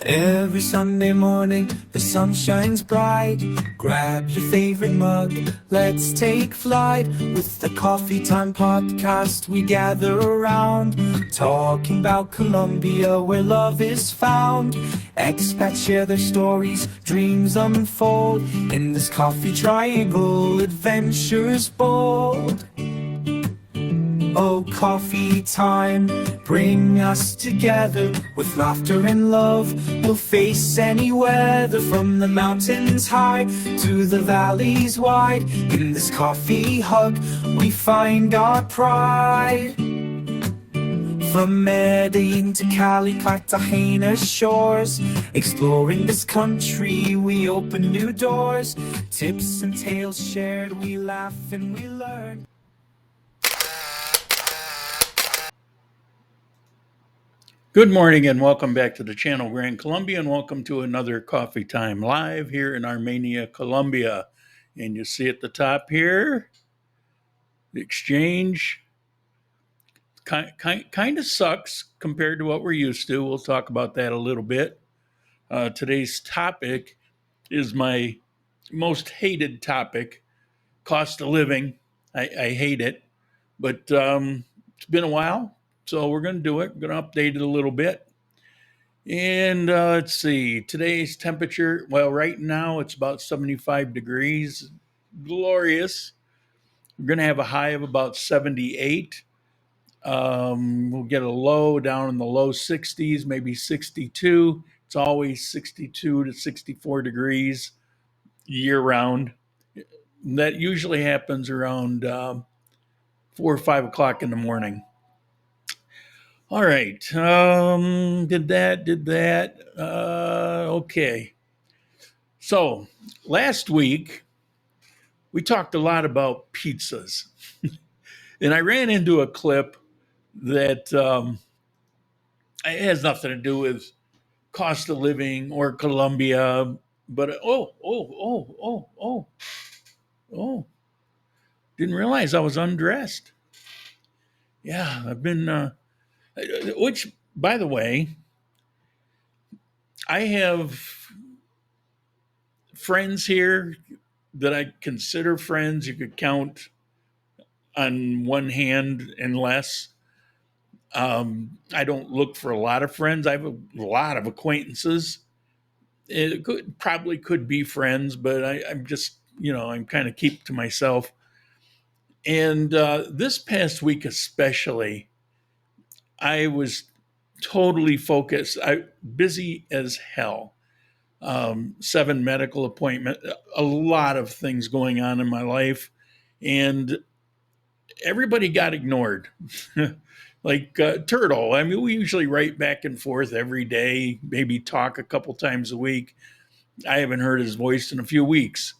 Every Sunday morning, the sun shines bright. Grab your favorite mug, let's take flight. With the Coffee Time podcast, we gather around, talking about Colombia, where love is found. Expats share their stories, dreams unfold. In this coffee triangle, adventures bold. Oh, coffee time, bring us together. With laughter and love, we'll face any weather. From the mountains high to the valleys wide, in this coffee hug, we find our pride. From Medellin to Cali, Cartagena's shores, exploring this country, we open new doors. Tips and tales shared, we laugh and we learn. Good morning and welcome back to the channel, Grand Colombia, and welcome to another Coffee Time Live here in Armenia, Colombia. And you see at the top here, the exchange kind of sucks compared to what we're used to. We'll talk about that a little bit. Today's topic is my most hated topic, cost of living. I hate it, but it's been a while. So we're going to do it. We're going to update it a little bit. And let's see, today's temperature, well, right now it's about 75 degrees. Glorious. We're going to have a high of about 78. We'll get a low down in the low 60s, maybe 62. It's always 62 to 64 degrees year round. That usually happens around 4 or 5 o'clock in the morning. All right. Did that. Okay. So last week we talked a lot about pizzas, and I ran into a clip that it has nothing to do with cost of living or Colombia, but didn't realize I was undressed. Yeah, I've been. Which, by the way, I have friends here that I consider friends. You could count on one hand and less. I don't look for a lot of friends. I have a lot of acquaintances. It probably could be friends, but I'm just, I'm kind of keep to myself. And this past week especially, I was totally focused. Busy as hell. 7 medical appointments, a lot of things going on in my life, and everybody got ignored. Like Turtle. I mean, we usually write back and forth every day, maybe talk a couple times a week. I haven't heard his voice in a few weeks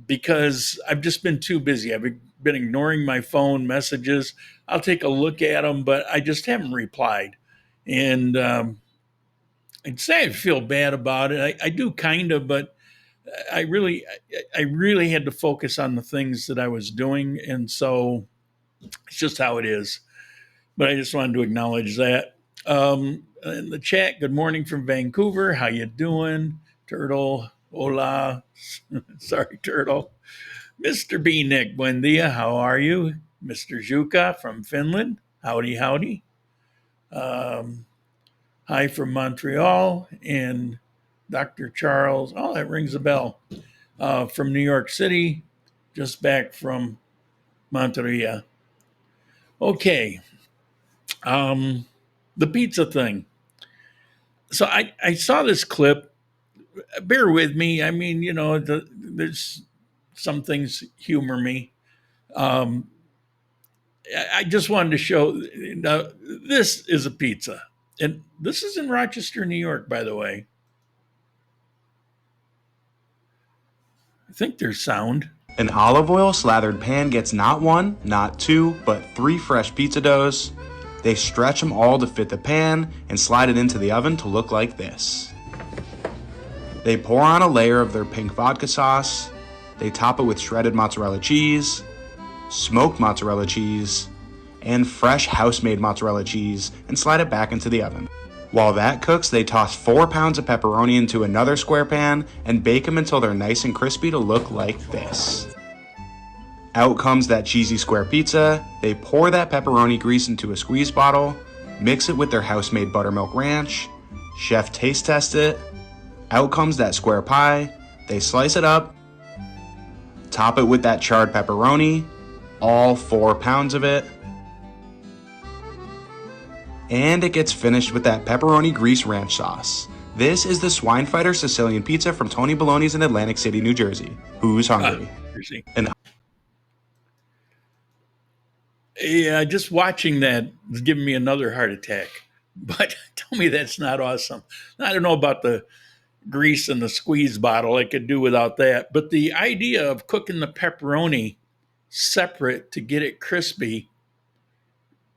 because I've just been too busy. I've been ignoring my phone messages. I'll take a look at them, but I just haven't replied. And I'd say I feel bad about it. I do kind of, but I really had to focus on the things that I was doing. And so it's just how it is. But I just wanted to acknowledge that. In the chat, good morning from Vancouver. How you doing? Turtle, hola. Sorry, Turtle. Mr. B. Nick, buen dia. How are you? Mr. Juka from Finland. Howdy, howdy. Hi from Montreal. And Dr. Charles, oh, that rings a bell, from New York City, just back from Monterey. Okay. The pizza thing. So I saw this clip. Bear with me. I mean, there's some things humor me. I just wanted to show, this is a pizza. And this is in Rochester, New York, by the way. I think there's sound. An olive oil slathered pan gets not 1, not 2, but 3 fresh pizza doughs. They stretch them all to fit the pan and slide it into the oven to look like this. They pour on a layer of their pink vodka sauce. They top it with shredded mozzarella cheese, smoked mozzarella cheese, and fresh house-made mozzarella cheese and slide it back into the oven. While that cooks, they toss 4 pounds of pepperoni into another square pan and bake them until they're nice and crispy to look like this. Out comes that cheesy square pizza. They pour that pepperoni grease into a squeeze bottle, mix it with their house-made buttermilk ranch, chef taste test it. Out comes that square pie. They slice it up, top it with that charred pepperoni, all 4 pounds of it, and it gets finished with that pepperoni grease ranch sauce. This is the Swine Fighter Sicilian pizza from Tony Baloney's in Atlantic City, New Jersey. Who's hungry? And yeah, just watching that is giving me another heart attack. But tell me that's not awesome. I don't know about the grease in the squeeze bottle. I could do without that. But the idea of cooking the pepperoni separate to get it crispy,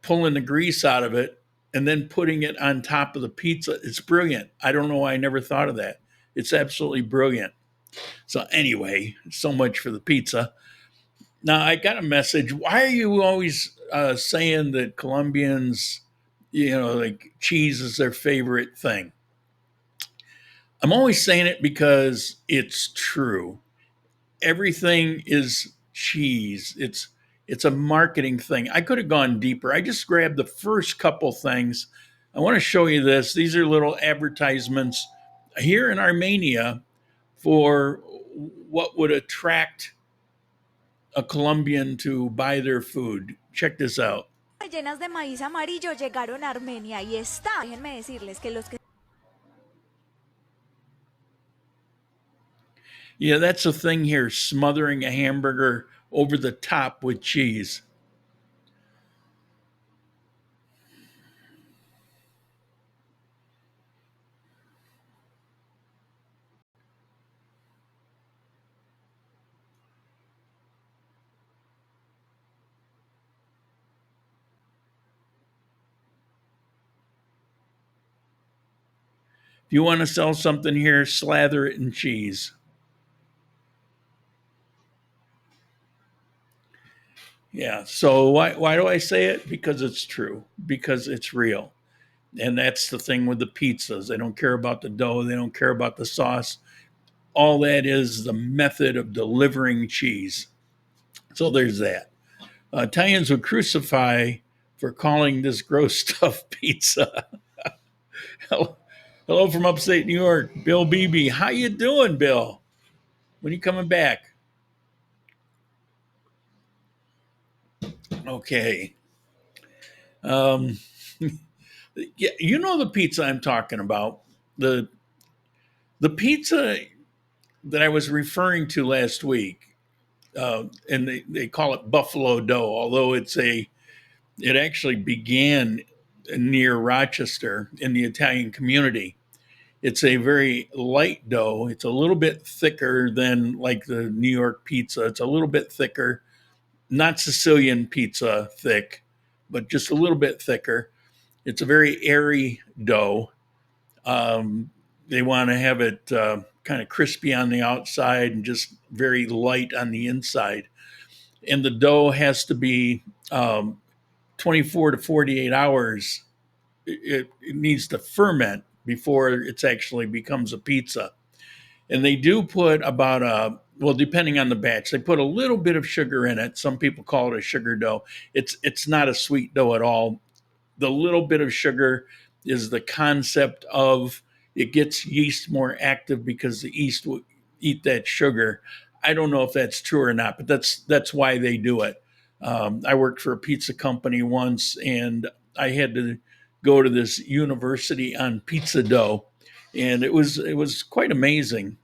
pulling the grease out of it, and then putting it on top of the pizza, it's brilliant. I don't know why I never thought of that. It's absolutely brilliant. So anyway, so much for the pizza. Now, I got a message. Why are you always saying that Colombians, like cheese is their favorite thing? I'm always saying it because it's true. Everything is cheese. It's a marketing thing. I could have gone deeper. I just grabbed the first couple things. I want to show you this. These are little advertisements here in Armenia for what would attract a Colombian to buy their food. Check this out. Llenas de maíz amarillo llegaron a Armenia y está. Déjenme decirles que los que Yeah, that's the thing here, smothering a hamburger over the top with cheese. If you want to sell something here, slather it in cheese. Yeah, so why do I say it? Because it's true, because it's real. And that's the thing with the pizzas. They don't care about the dough, they don't care about the sauce. All that is the method of delivering cheese. So there's that. Italians would crucify for calling this gross stuff pizza. Hello from upstate New York, Bill Beebe. How you doing, Bill? When are you coming back? Okay. Yeah, you know the pizza I'm talking about. The pizza that I was referring to last week, and they call it buffalo dough, although it actually began near Rochester in the Italian community. It's a very light dough. It's a little bit thicker than like the New York pizza. It's a little bit thicker, not Sicilian pizza thick, but just a little bit thicker. It's a very airy dough. They want to have it kind of crispy on the outside and just very light on the inside. And the dough has to be 24 to 48 hours. It needs to ferment before it actually becomes a pizza. And they do put about depending on the batch, they put a little bit of sugar in it. Some people call it a sugar dough. It's not a sweet dough at all. The little bit of sugar is the concept of it gets yeast more active because the yeast will eat that sugar. I don't know if that's true or not, but that's why they do it. I worked for a pizza company once, and I had to go to this university on pizza dough, and it was quite amazing,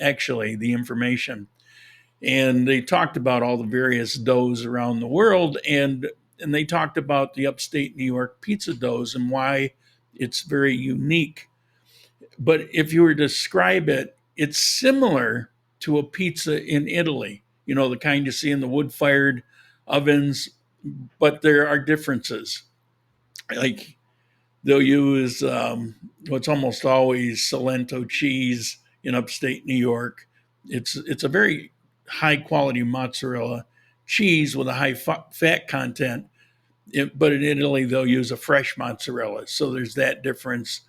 actually, the information. And they talked about all the various doughs around the world, and they talked about the upstate New York pizza doughs and why it's very unique. But if you were to describe it, it's similar to a pizza in Italy, the kind you see in the wood-fired ovens, but there are differences. Like they'll use what's almost always Salento cheese in upstate New York. It's a very high-quality mozzarella cheese with a high fat content. but in Italy they'll use a fresh mozzarella. So there's that difference.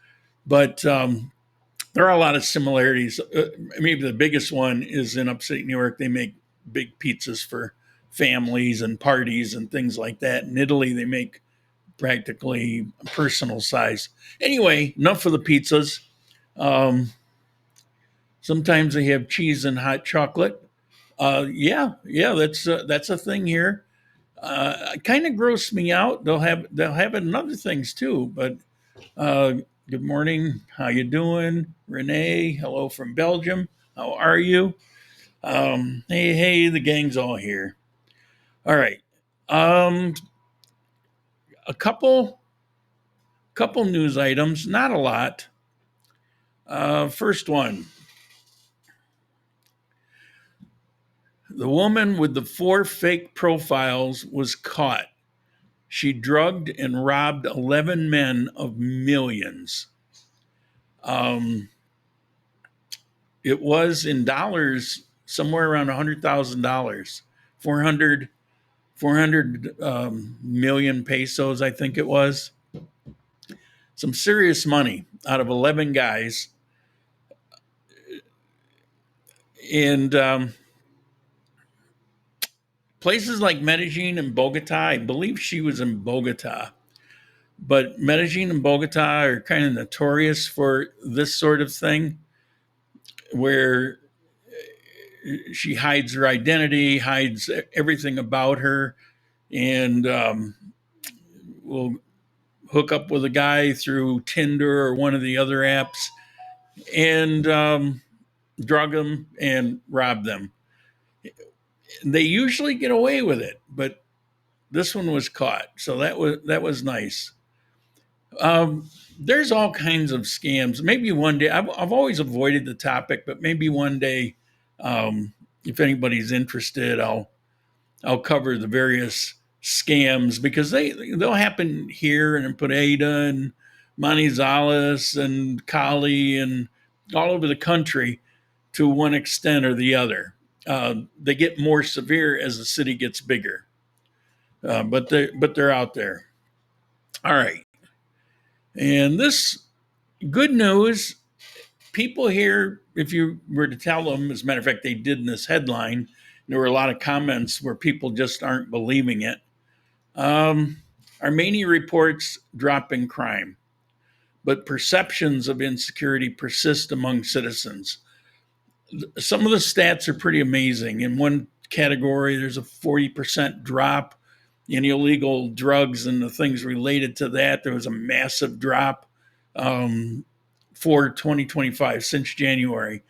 But there are a lot of similarities. Maybe the biggest one is in upstate New York. They make big pizzas for families and parties and things like that. In Italy, they make practically personal size. Anyway, enough of the pizzas. Sometimes they have cheese and hot chocolate. Yeah, that's a thing here. Kind of grossed me out. They'll have it in other things too. But good morning. How you doing, Renee? Hello from Belgium. How are you? Hey, the gang's all here. All right. A couple news items, not a lot. First one. The woman with the 4 fake profiles was caught. She drugged and robbed 11 men of millions. It was in dollars somewhere around $100,000, 400 million pesos, I think it was. Some serious money out of 11 guys. And places like Medellin and Bogota, I believe she was in Bogota, but Medellin and Bogota are kind of notorious for this sort of thing, where she hides her identity, hides everything about her, and will hook up with a guy through Tinder or one of the other apps and drug them and rob them. They usually get away with it, but this one was caught, so that was nice. There's all kinds of scams. Maybe one day, I've always avoided the topic, but maybe one day, if anybody's interested, I'll cover the various scams, because they'll happen here and in Pineda and Manizales and Cali and all over the country to one extent or the other. They get more severe as the city gets bigger, but they're out there. All right, and this good news. People here, if you were to tell them, as a matter of fact, they did in this headline. There were a lot of comments where people just aren't believing it. Armenia reports drop in crime, but perceptions of insecurity persist among citizens. Some of the stats are pretty amazing. In one category, there's a 40% drop in illegal drugs and the things related to that. There was a massive drop for 2025 since January.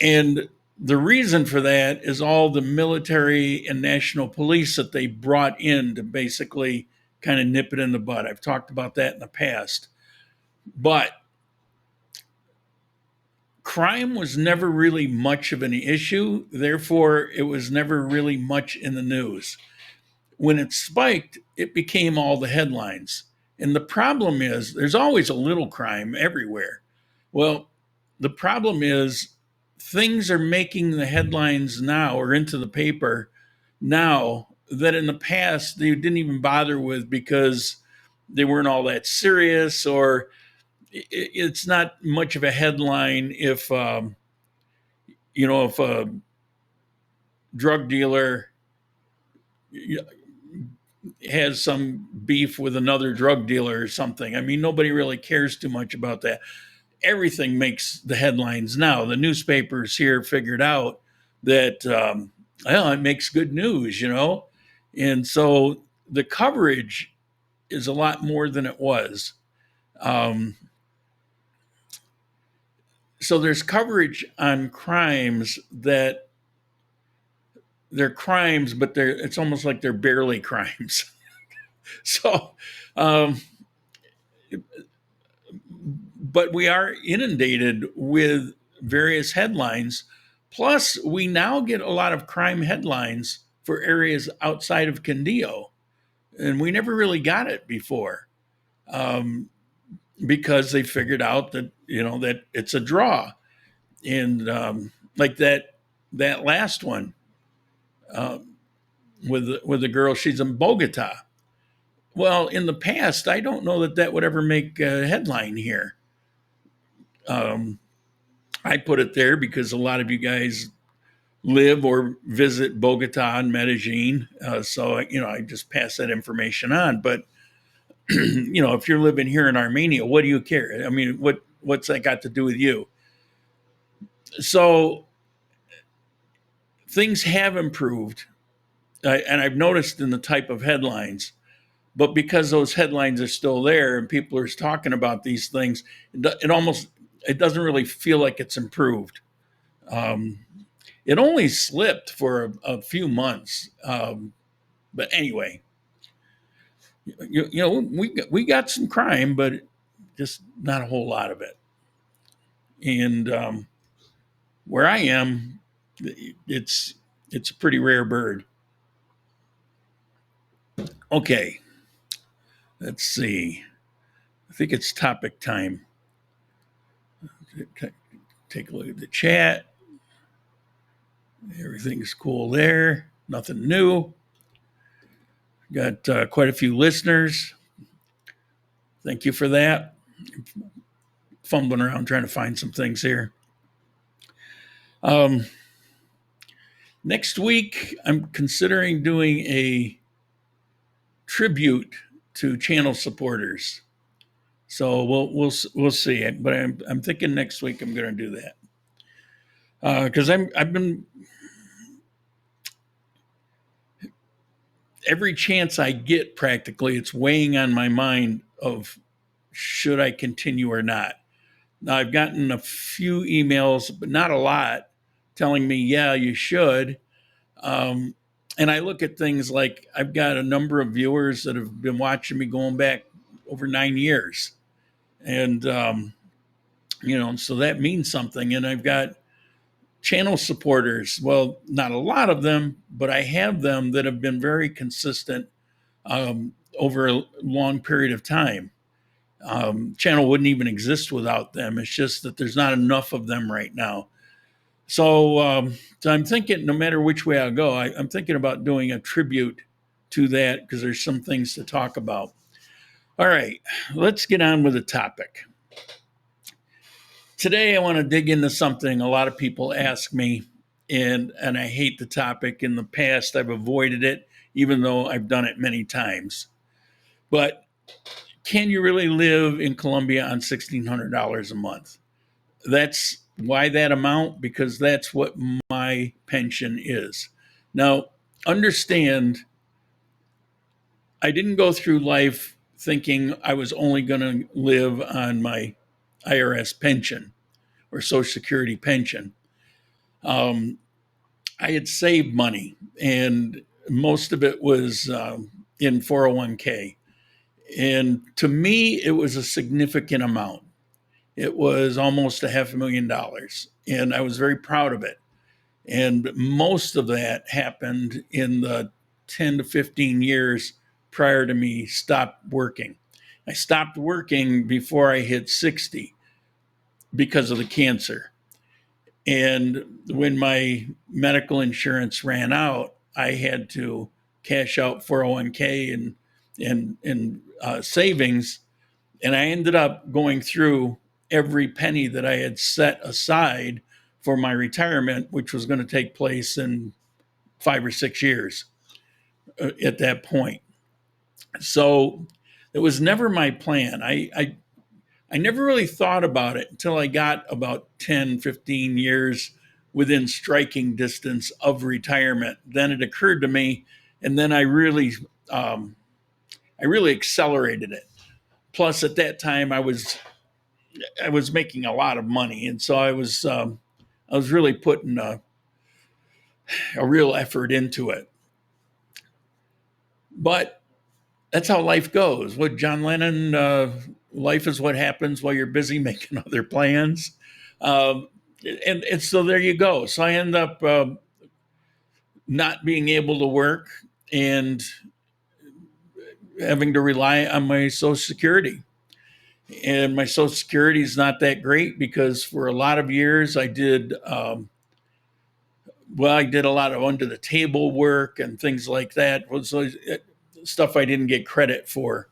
And the reason for that is all the military and national police that they brought in to basically kind of nip it in the bud. I've talked about that in the past. But crime was never really much of an issue. Therefore, it was never really much in the news. When it spiked, it became all the headlines. And the problem is there's always a little crime everywhere. Well, the problem is things are making the headlines now or into the paper now that in the past they didn't even bother with because they weren't all that serious, or it's not much of a headline if if a drug dealer has some beef with another drug dealer or something. I mean, nobody really cares too much about that. Everything makes the headlines now. The newspapers here figured out that it makes good news, and so the coverage is a lot more than it was. So there's coverage on crimes that they're crimes, but it's almost like they're barely crimes. So, but we are inundated with various headlines. Plus, we now get a lot of crime headlines for areas outside of Quindio, and we never really got it before, because they figured out that that it's a draw, and like that last one with the girl, she's in Bogota, Well, in the past, I don't know that would ever make a headline here. I put it there because a lot of you guys live or visit Bogota and Medellin. So, I just pass that information on. But, if you're living here in Armenia, what do you care? I mean, what's that got to do with you? So things have improved. And I've noticed in the type of headlines, but because those headlines are still there and people are talking about these things, it doesn't really feel like it's improved. It only slipped for a few months. But anyway, we got some crime, but just not a whole lot of it. And where I am, it's a pretty rare bird. Okay, let's see. I think it's topic time. Take a look at the chat. Everything's cool there. Nothing new. Got quite a few listeners. Thank you for that. Fumbling around trying to find some things here. Next week, I'm considering doing a tribute to channel supporters. So we'll see it, but I'm thinking next week I'm going to do that because I've been every chance I get practically it's weighing on my mind of should I continue or not. Now I've gotten a few emails, but not a lot, telling me yeah you should. And I look at things like I've got a number of viewers that have been watching me going back over 9 years. And, so that means something. And I've got channel supporters. Well, not a lot of them, but I have them that have been very consistent over a long period of time. Channel wouldn't even exist without them. It's just that there's not enough of them right now. So I'm thinking no matter which way I go, I'm thinking about doing a tribute to that because there's some things to talk about. All right, let's get on with the topic. Today, I want to dig into something a lot of people ask me, and I hate the topic. In the past, I've avoided it, even though I've done it many times. But can you really live in Colombia on $1,600 a month? That's why that amount, because that's what my pension is. Now, understand, I didn't go through life thinking I was only going to live on my IRS pension or Social Security pension. I had saved money, and most of it was in 401k. And to me, it was a significant amount. It was almost $500,000, and I was very proud of it. And most of that happened in the 10 to 15 years prior to me stopped working. I stopped working before I hit 60 because of the cancer. And when my medical insurance ran out, I had to cash out 401k and savings. And I ended up going through every penny that I had set aside for my retirement, which was going to take place in 5 or 6 years at that point. So it was never my plan. I never really thought about it until I got about 10, 15 years within striking distance of retirement. Then it occurred to me, and then I really accelerated it. Plus, at that time, I was making a lot of money, and so I was really putting a real effort into it. But that's how life goes. What John Lennon, life is what happens while you're busy making other plans. And so there you go. So I end up not being able to work and having to rely on my Social Security. And my Social Security is not that great because for a lot of years I did a lot of under the table work and things like that. So stuff I didn't get credit for.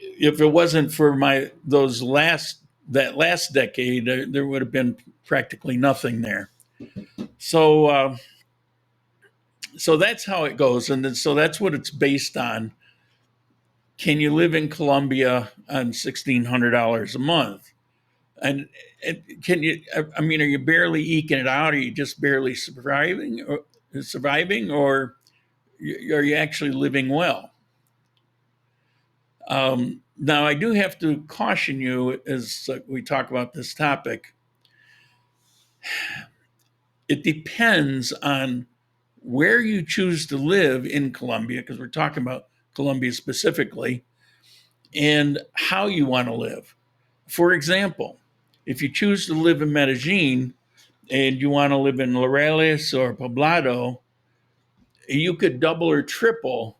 If it wasn't for that last decade, there would have been practically nothing there. So so that's how it goes, and then, so that's what it's based on. Can you live in Colombia on $1,600 a month? And can you? I mean, are you barely eking it out? Are you just barely surviving, or are you actually living well? Now, I do have to caution you as we talk about this topic. It depends on where you choose to live in Colombia, because we're talking about Colombia specifically, and how you want to live. For example, if you choose to live in Medellin and you want to live in Wireless or Poblado, you could double or triple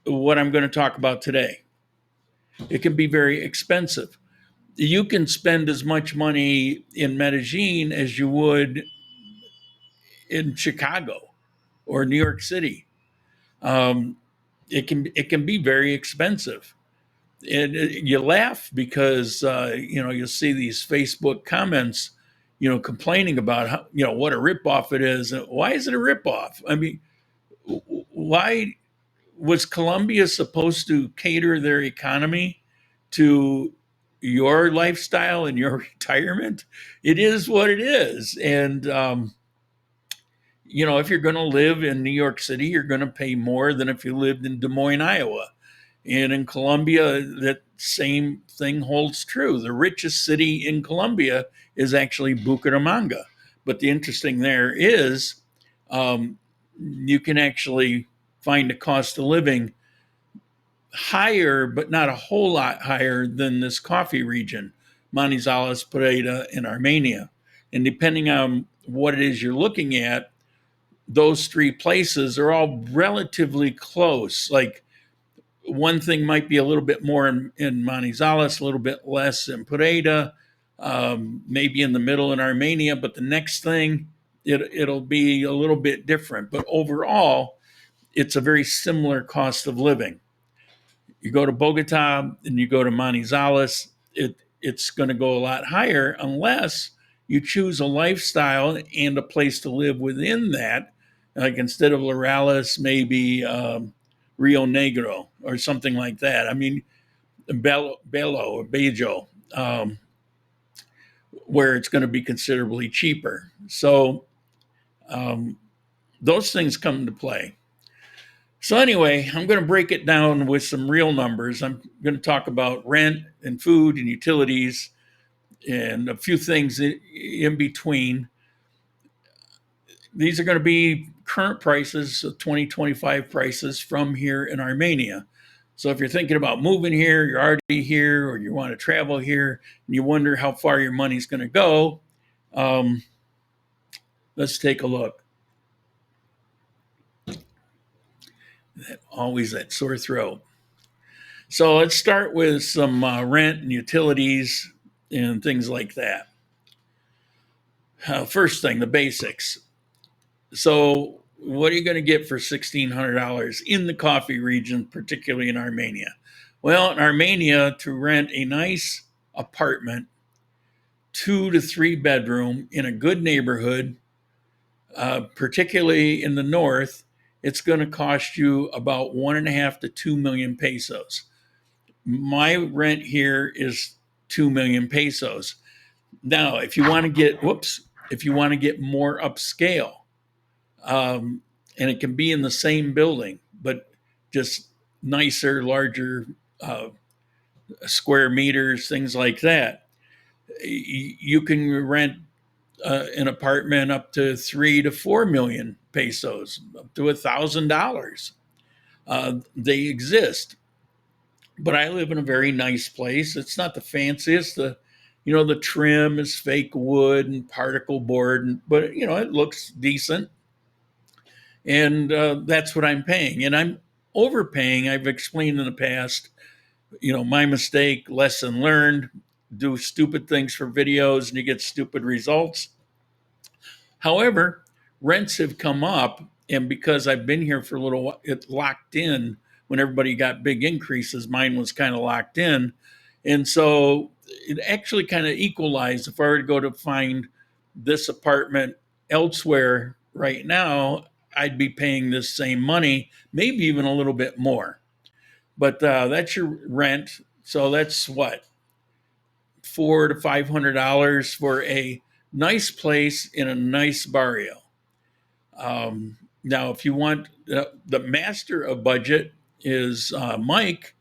what I'm going to talk about today. It can be very expensive. You can spend as much money in Medellin as you would in Chicago or New York City. It can be very expensive. And you laugh because you'll see these Facebook comments, complaining about how, what a ripoff it is. Why is it a ripoff? I mean, why was Colombia supposed to cater their economy to your lifestyle and your retirement? It is what it is. And, if you're going to live in New York City, you're going to pay more than if you lived in Des Moines, Iowa. And in Colombia, that same thing holds true. The richest city in Colombia is actually Bucaramanga. But the interesting there is you can actually find a cost of living higher, but not a whole lot higher than this coffee region, Manizales, Pereira, and Armenia. And depending on what it is you're looking at, those three places are all relatively close. Like, one thing might be a little bit more in Manizales, a little bit less in Pereira, maybe in the middle in Armenia, but the next thing, it'll be a little bit different. But overall, it's a very similar cost of living. You go to Bogota and you go to Manizales, it's going to go a lot higher unless you choose a lifestyle and a place to live within that. Like, instead of Lorales, maybe Rio Negro or something like that. I mean, Bello or Bejo, where it's going to be considerably cheaper. So those things come into play. So anyway, I'm going to break it down with some real numbers. I'm going to talk about rent and food and utilities and a few things in between. These are going to be current prices, so 2025 prices from here in Armenia. So if you're thinking about moving here, you're already here, or you want to travel here, and you wonder how far your money's going to go, let's take a look. Always that sore throat. So let's start with some rent and utilities and things like that. First thing, the basics. So what are you going to get for $1,600 in the coffee region, particularly in Armenia? Well, in Armenia, to rent a nice apartment, 2 to 3 bedroom in a good neighborhood, particularly in the north, it's going to cost you about 1.5 to 2 million pesos. My rent here is 2 million pesos. Now, if you want to get more upscale, and it can be in the same building, but just nicer, larger square meters, things like that, you can rent an apartment up to 3 to 4 million pesos, up to $1,000. They exist, but I live in a very nice place. It's not the fanciest. The trim is fake wood and particle board, but it looks decent. And that's what I'm paying. And I'm overpaying. I've explained in the past, my mistake, lesson learned. Do stupid things for videos and you get stupid results. However, rents have come up And because I've been here for a little while, it locked in. When everybody got big increases, mine was kind of locked in. And so it actually kind of equalized. If I were to go to find this apartment elsewhere right now, I'd be paying this same money, maybe even a little bit more. But that's your rent. So that's what, $400 to $500 for a nice place in a nice barrio. Now, if you want, the master of budget is Mike,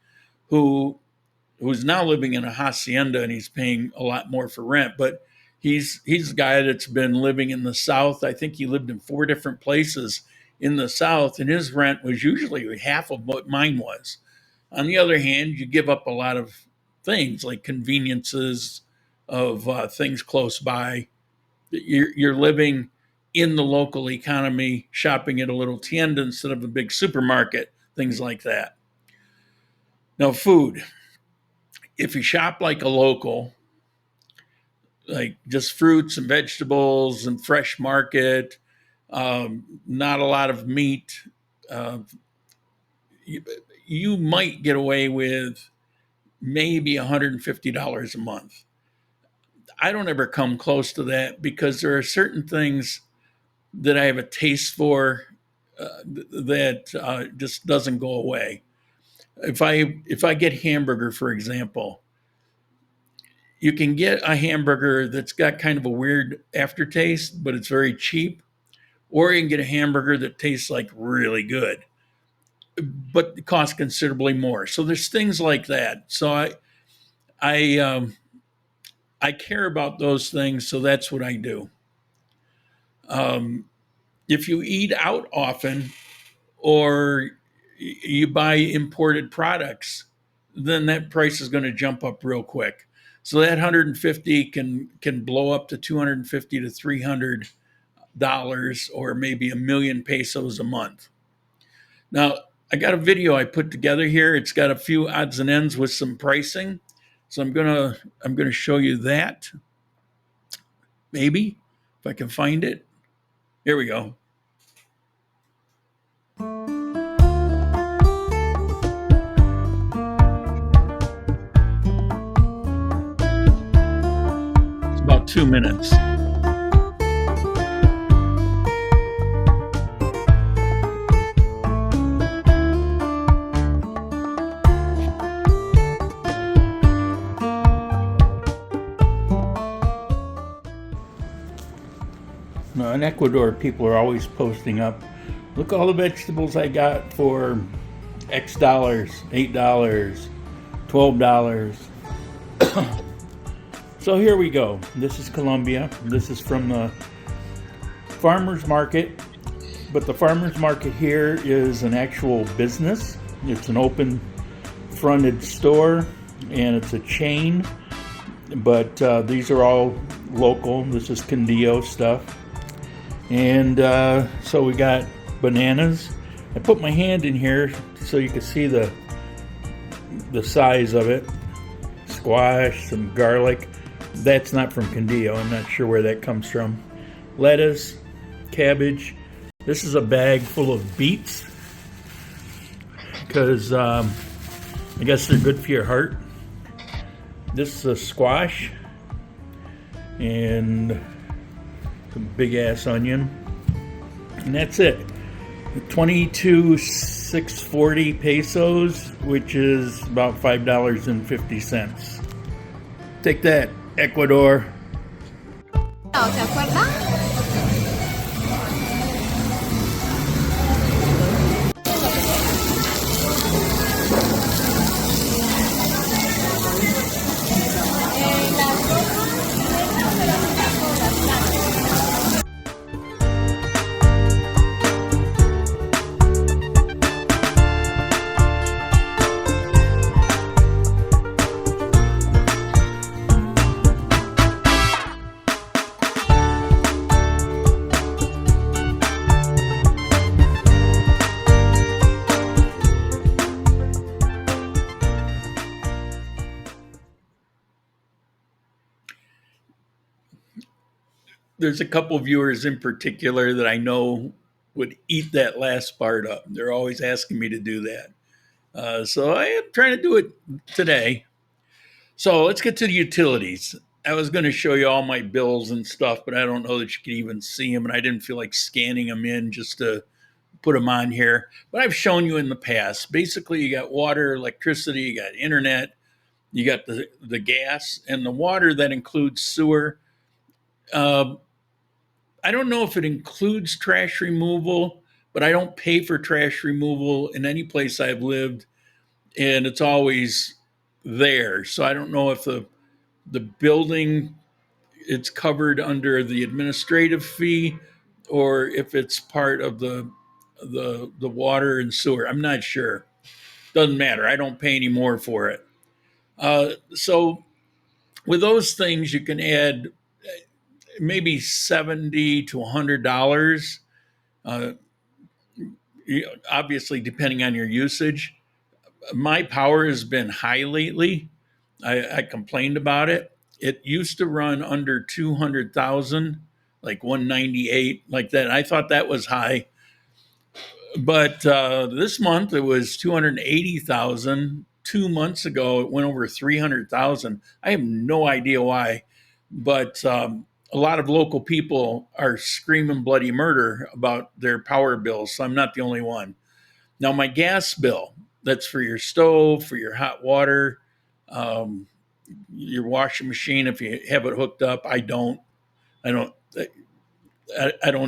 who's now living in a hacienda, and he's paying a lot more for rent. But he's the guy that's been living in the South. I think he lived in 4 different places in the South, and his rent was usually half of what mine was. On the other hand, you give up a lot of things like conveniences of things close by. You're living in the local economy, shopping at a little tienda instead of a big supermarket, things like that. Now, food. If you shop like a local, like just fruits and vegetables and fresh market, not a lot of meat, you might get away with maybe $150 a month. I don't ever come close to that because there are certain things that I have a taste for that just doesn't go away. If I get hamburger, for example, you can get a hamburger that's got kind of a weird aftertaste, but it's very cheap, or you can get a hamburger that tastes like really good, but it costs considerably more. So there's things like that. So I care about those things, so that's what I do. If you eat out often or you buy imported products, then that price is going to jump up real quick. So that 150 can blow up to 250 to $300 or maybe 1,000,000 pesos a month. Now, I got a video I put together here. It's got a few odds and ends with some pricing. So I'm gonna show you that. Maybe if I can find it. Here we go. It's about 2 minutes. Now in Ecuador, people are always posting up, look all the vegetables I got for X dollars, $8, $12. So here we go. This is Colombia. This is from the farmer's market. But the farmer's market here is an actual business. It's an open fronted store and it's a chain. But these are all local. This is Quindio stuff. And so we got bananas. I put my hand in here so you can see the size of it. Squash, some garlic. That's not from Quindio. I'm not sure where that comes from. Lettuce, cabbage. This is a bag full of beets because I guess they're good for your heart. This is a squash and some big ass onion, and that's it. 22,640 pesos, which is about $5.50. Take that, Ecuador. ¿Te acuerdas? There's a couple viewers in particular that I know would eat that last part up. They're always asking me to do that. So I am trying to do it today. So let's get to the utilities. I was going to show you all my bills and stuff, but I don't know that you can even see them, and I didn't feel like scanning them in just to put them on here. But I've shown you in the past. Basically, you got water, electricity, you got internet, you got the gas, and the water that includes sewer. I don't know if it includes trash removal, but I don't pay for trash removal in any place I've lived, and it's always there. So I don't know if the building, it's covered under the administrative fee or if it's part of the water and sewer. I'm not sure. Doesn't matter. I don't pay any more for it. So with those things, you can add maybe $70 to $100. Obviously, depending on your usage. My power has been high lately. I complained about it. It used to run under 200,000, like 198, like that. I thought that was high. But this month it was 280,000. 2 months ago, it went over 300,000. I have no idea why, but a lot of local people are screaming bloody murder about their power bills. So I'm not the only one. Now, my gas bill, that's for your stove, for your hot water, your washing machine. If you have it hooked up, I don't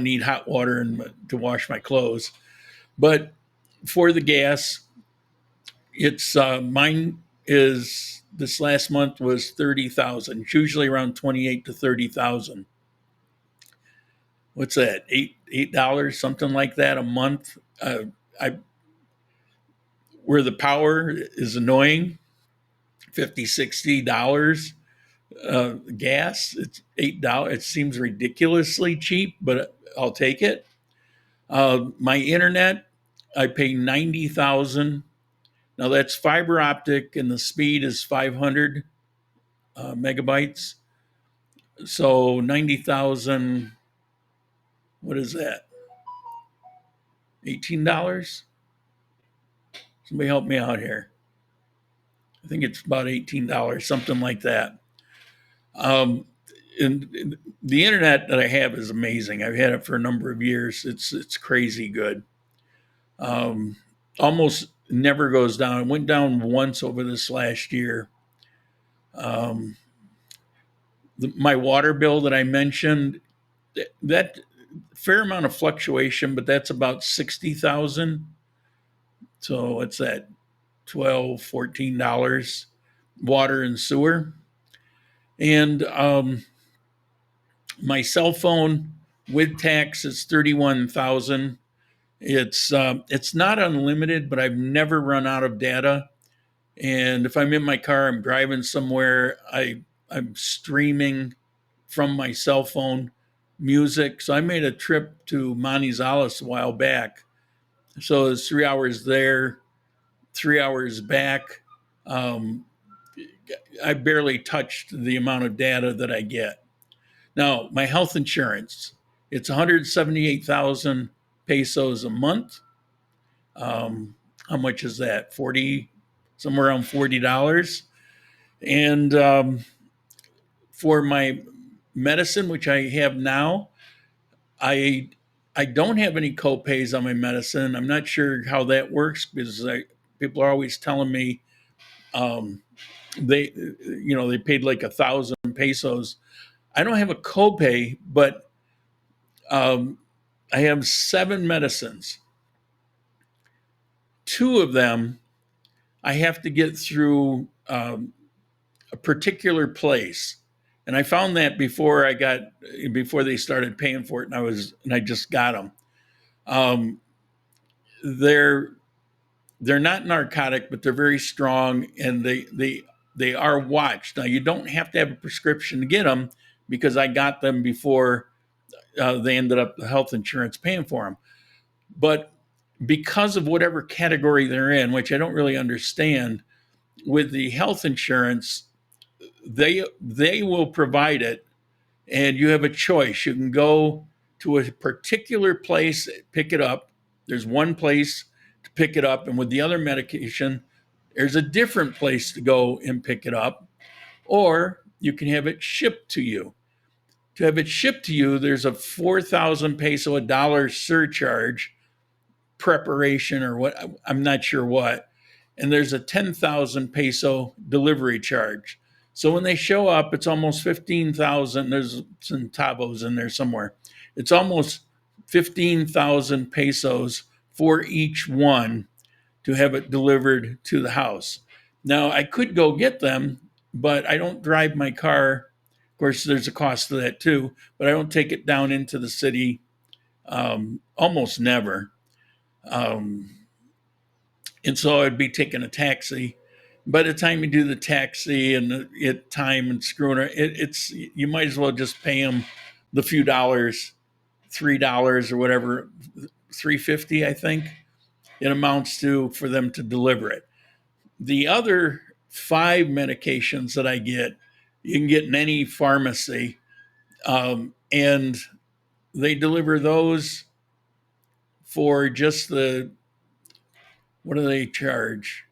need hot water to wash my clothes. But for the gas, it's mine is this last month was 30,000. It's usually around 28 to 30,000. What's that? $8, something like that a month. Where the power is annoying, $50, $60 gas. It's $8. It seems ridiculously cheap, but I'll take it. My internet, I pay 90,000. Now that's fiber optic, and the speed is 500 megabytes. So 90,000. What is that? $18. Somebody help me out here. I think it's about $18, something like that. And the internet that I have is amazing. I've had it for a number of years. It's crazy good. Almost never goes down. It went down once over this last year. My water bill that I mentioned, that fair amount of fluctuation, but that's about 60,000. So what's that? $12, $14 water and sewer. And my cell phone with tax is 31,000. It's not unlimited, but I've never run out of data. And if I'm in my car, I'm driving somewhere, I'm streaming from my cell phone music. So I made a trip to Manizales a while back. So it's 3 hours there, 3 hours back. I barely touched the amount of data that I get. Now, my health insurance, it's 178,000 pesos a month. How much is that? 40, somewhere around $40. And for my medicine, which I have now, I don't have any co-pays on my medicine. I'm not sure how that works because people are always telling me they paid like 1,000 pesos. I don't have a copay, but I have 7 medicines. 2 of them I have to get through a particular place, and I found that before they started paying for it, and I just got them. They're not narcotic, but they're very strong, and they are watched. Now, you don't have to have a prescription to get them because I got them before they ended up the health insurance paying for them. But because of whatever category they're in, which I don't really understand, with the health insurance, they will provide it, and you have a choice. You can go to a particular place, pick it up. There's one place to pick it up, and with the other medication, there's a different place to go and pick it up, or you can have it shipped to you. To have it shipped to you, there's a 4,000 peso, a dollar surcharge, preparation or what, I'm not sure what, and there's a 10,000 peso delivery charge. So when they show up, it's almost 15,000. There's centavos in there somewhere. It's almost 15,000 pesos for each one to have it delivered to the house. Now, I could go get them, but I don't drive my car. Of course, there's a cost to that too, but I don't take it down into the city almost never. And so I'd be taking a taxi. By the time you do the taxi and the time and screwing it, it's you might as well just pay them the few dollars, $3 or whatever, $3.50 I think it amounts to for them to deliver it. The other 5 medications that I get, you can get in any pharmacy, and they deliver those for just what do they charge?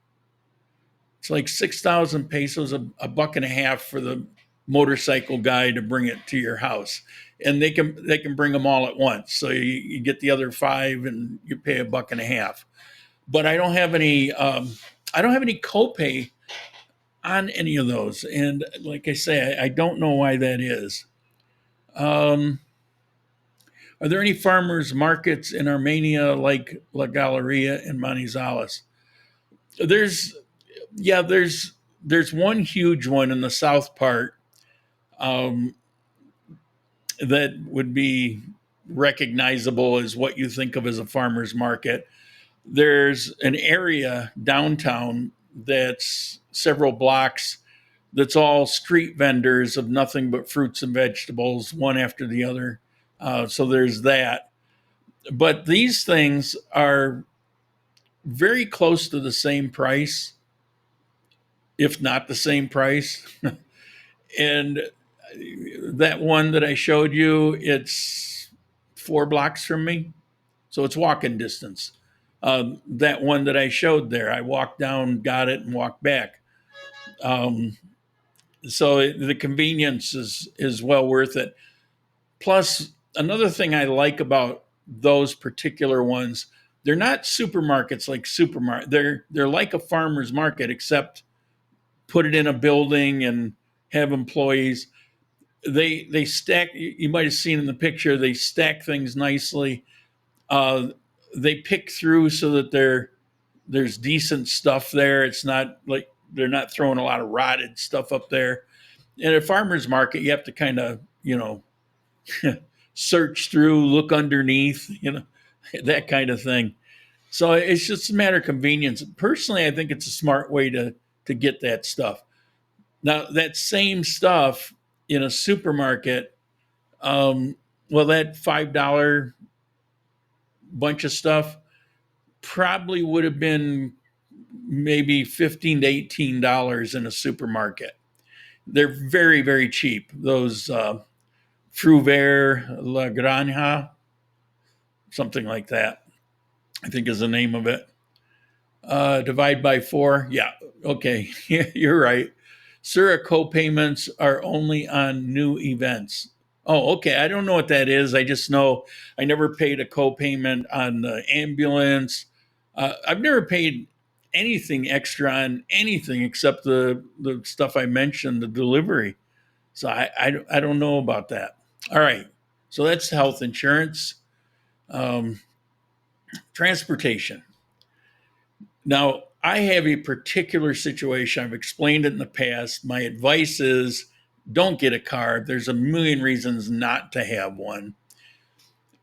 It's like 6,000 pesos, a buck and a half for the motorcycle guy to bring it to your house. And they can bring them all at once. So you get the other 5 and you pay a buck and a half. But I don't have any copay on any of those. And like I say, I don't know why that is. Are there any farmers markets in Armenia like La Galleria and Manizales? There's one huge one in the south part that would be recognizable as what you think of as a farmer's market. There's an area downtown that's several blocks that's all street vendors of nothing but fruits and vegetables, one after the other. So there's that. But these things are very close to the same price, if not the same price. And that one that I showed you, it's 4 blocks from me. So it's walking distance. That one that I showed there, I walked down, got it, and walked back. So the convenience is well worth it. Plus, another thing I like about those particular ones, they're not supermarkets like supermarket. They're like a farmer's market, except put it in a building and have employees. They stack. You might have seen in the picture. They stack things nicely. They pick through so that there's decent stuff there. It's not like they're not throwing a lot of rotted stuff up there. In a farmer's market, you have to kind of, search through, look underneath, that kind of thing. So it's just a matter of convenience. Personally, I think it's a smart way to get that stuff. Now, that same stuff in a supermarket, that $5 bunch of stuff probably would have been maybe $15 to $18 in a supermarket. They're very, very cheap. Those Fruver La Granja, something like that, I think is the name of it. Divide by 4. Yeah, okay, you're right. Sura co-payments are only on new events. Oh, okay, I don't know what that is. I just know I never paid a co-payment on the ambulance. I've never paid anything extra on anything except the stuff I mentioned, the delivery. So I don't know about that. All right, so that's health insurance. Transportation. Now, I have a particular situation. I've explained it in the past. My advice is don't get a car. There's a million reasons not to have one.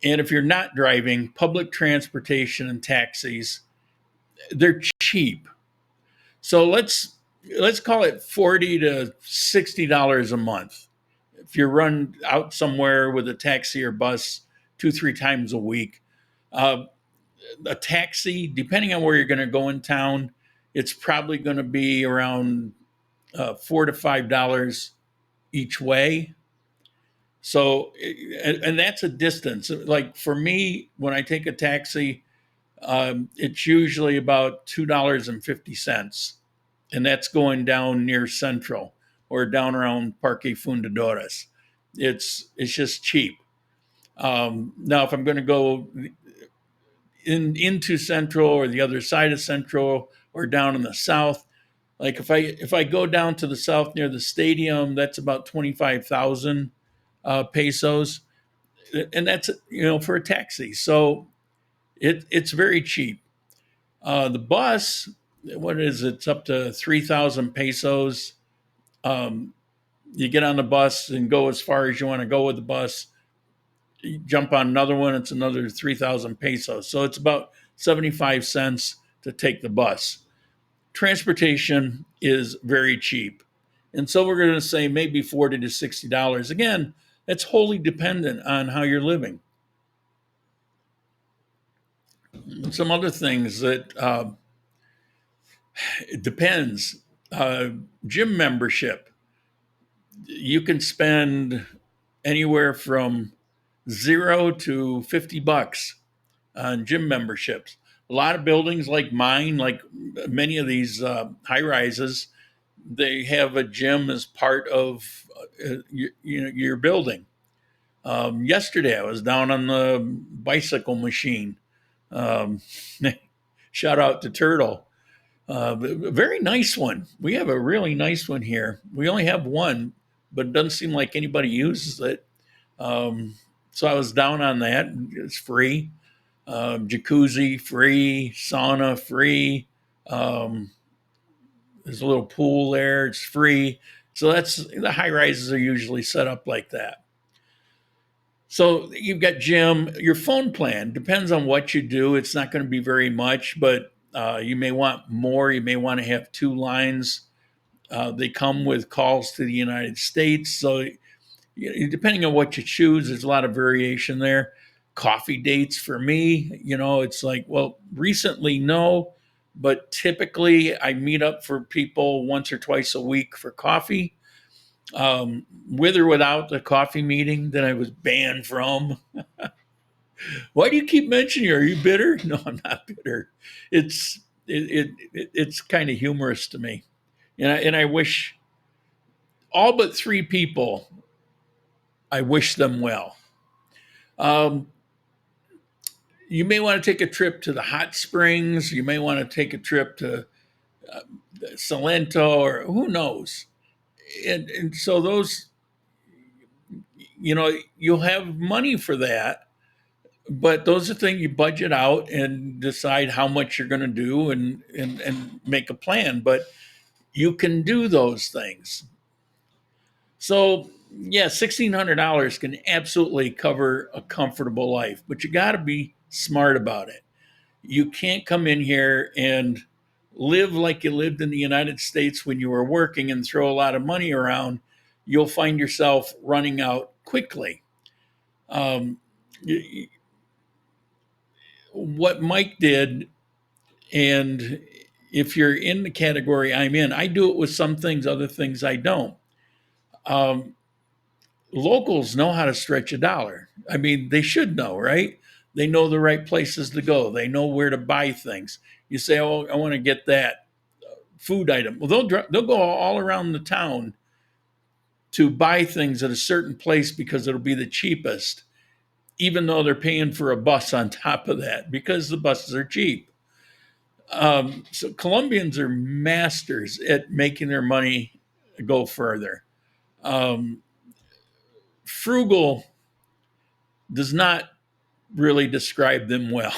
And if you're not driving, public transportation and taxis, they're cheap. So let's call it $40 to $60 a month. If you run out somewhere with a taxi or bus 2-3 times a week, a taxi, depending on where you're going to go in town, it's probably going to be around $4 to $5 each way. So, and that's a distance. Like for me, when I take a taxi, it's usually about $2.50, and that's going down near Central or down around Parque Fundadores. It's just cheap. Now, if I'm going to go into Central or the other side of Central or down in the south, like if I go down to the south near the stadium, that's about 25,000 pesos, and that's for a taxi. So it's very cheap. The bus, what is it? It's up to 3,000 pesos. You get on the bus and go as far as you want to go with the bus. You jump on another one, it's another 3,000 pesos. So it's about 75 cents to take the bus. Transportation is very cheap. And so we're going to say maybe $40 to $60. Again, that's wholly dependent on how you're living. And some other things that it depends. Gym membership. You can spend anywhere from $0 to $50 on gym memberships. A lot of buildings like mine, like many of these high rises, they have a gym as part of your building. Yesterday, I was down on the bicycle machine. Shout out to Turtle. A very nice one. We have a really nice one here. We only have one, but it doesn't seem like anybody uses it. So I was down on that. It's free. Jacuzzi free, sauna free. There's a little pool there. It's free. So that's the high rises are usually set up like that. So you've got gym. Your phone plan depends on what you do. It's not going to be very much, but you may want more. You may want to have 2 lines. They come with calls to the United States. So depending on what you choose, there's a lot of variation there. Coffee dates for me, it's like, well, recently, no, but typically I meet up for people once or twice a week for coffee. With or without the coffee meeting that I was banned from. Why do you keep mentioning it? Are you bitter? No, I'm not bitter. It's kind of humorous to me, and I wish all but 3 people. I wish them well. You may want to take a trip to the hot springs. You may want to take a trip to Salento, or who knows. And so those, you'll have money for that, but those are things you budget out and decide how much you're going to do and make a plan. But you can do those things. So yeah, $1,600 can absolutely cover a comfortable life, but you got to be smart about it. You can't come in here and live like you lived in the United States when you were working and throw a lot of money around. You'll find yourself running out quickly. What Mike did, and if you're in the category I'm in, I do it with some things, other things I don't. Locals know how to stretch a dollar. I mean, they should know, right? They know the right places to go. They know where to buy things. You say, oh, I want to get that food item. Well, they'll go all around the town to buy things at a certain place because it'll be the cheapest, even though they're paying for a bus on top of that because the buses are cheap. So Colombians are masters at making their money go further. Frugal does not really describe them well.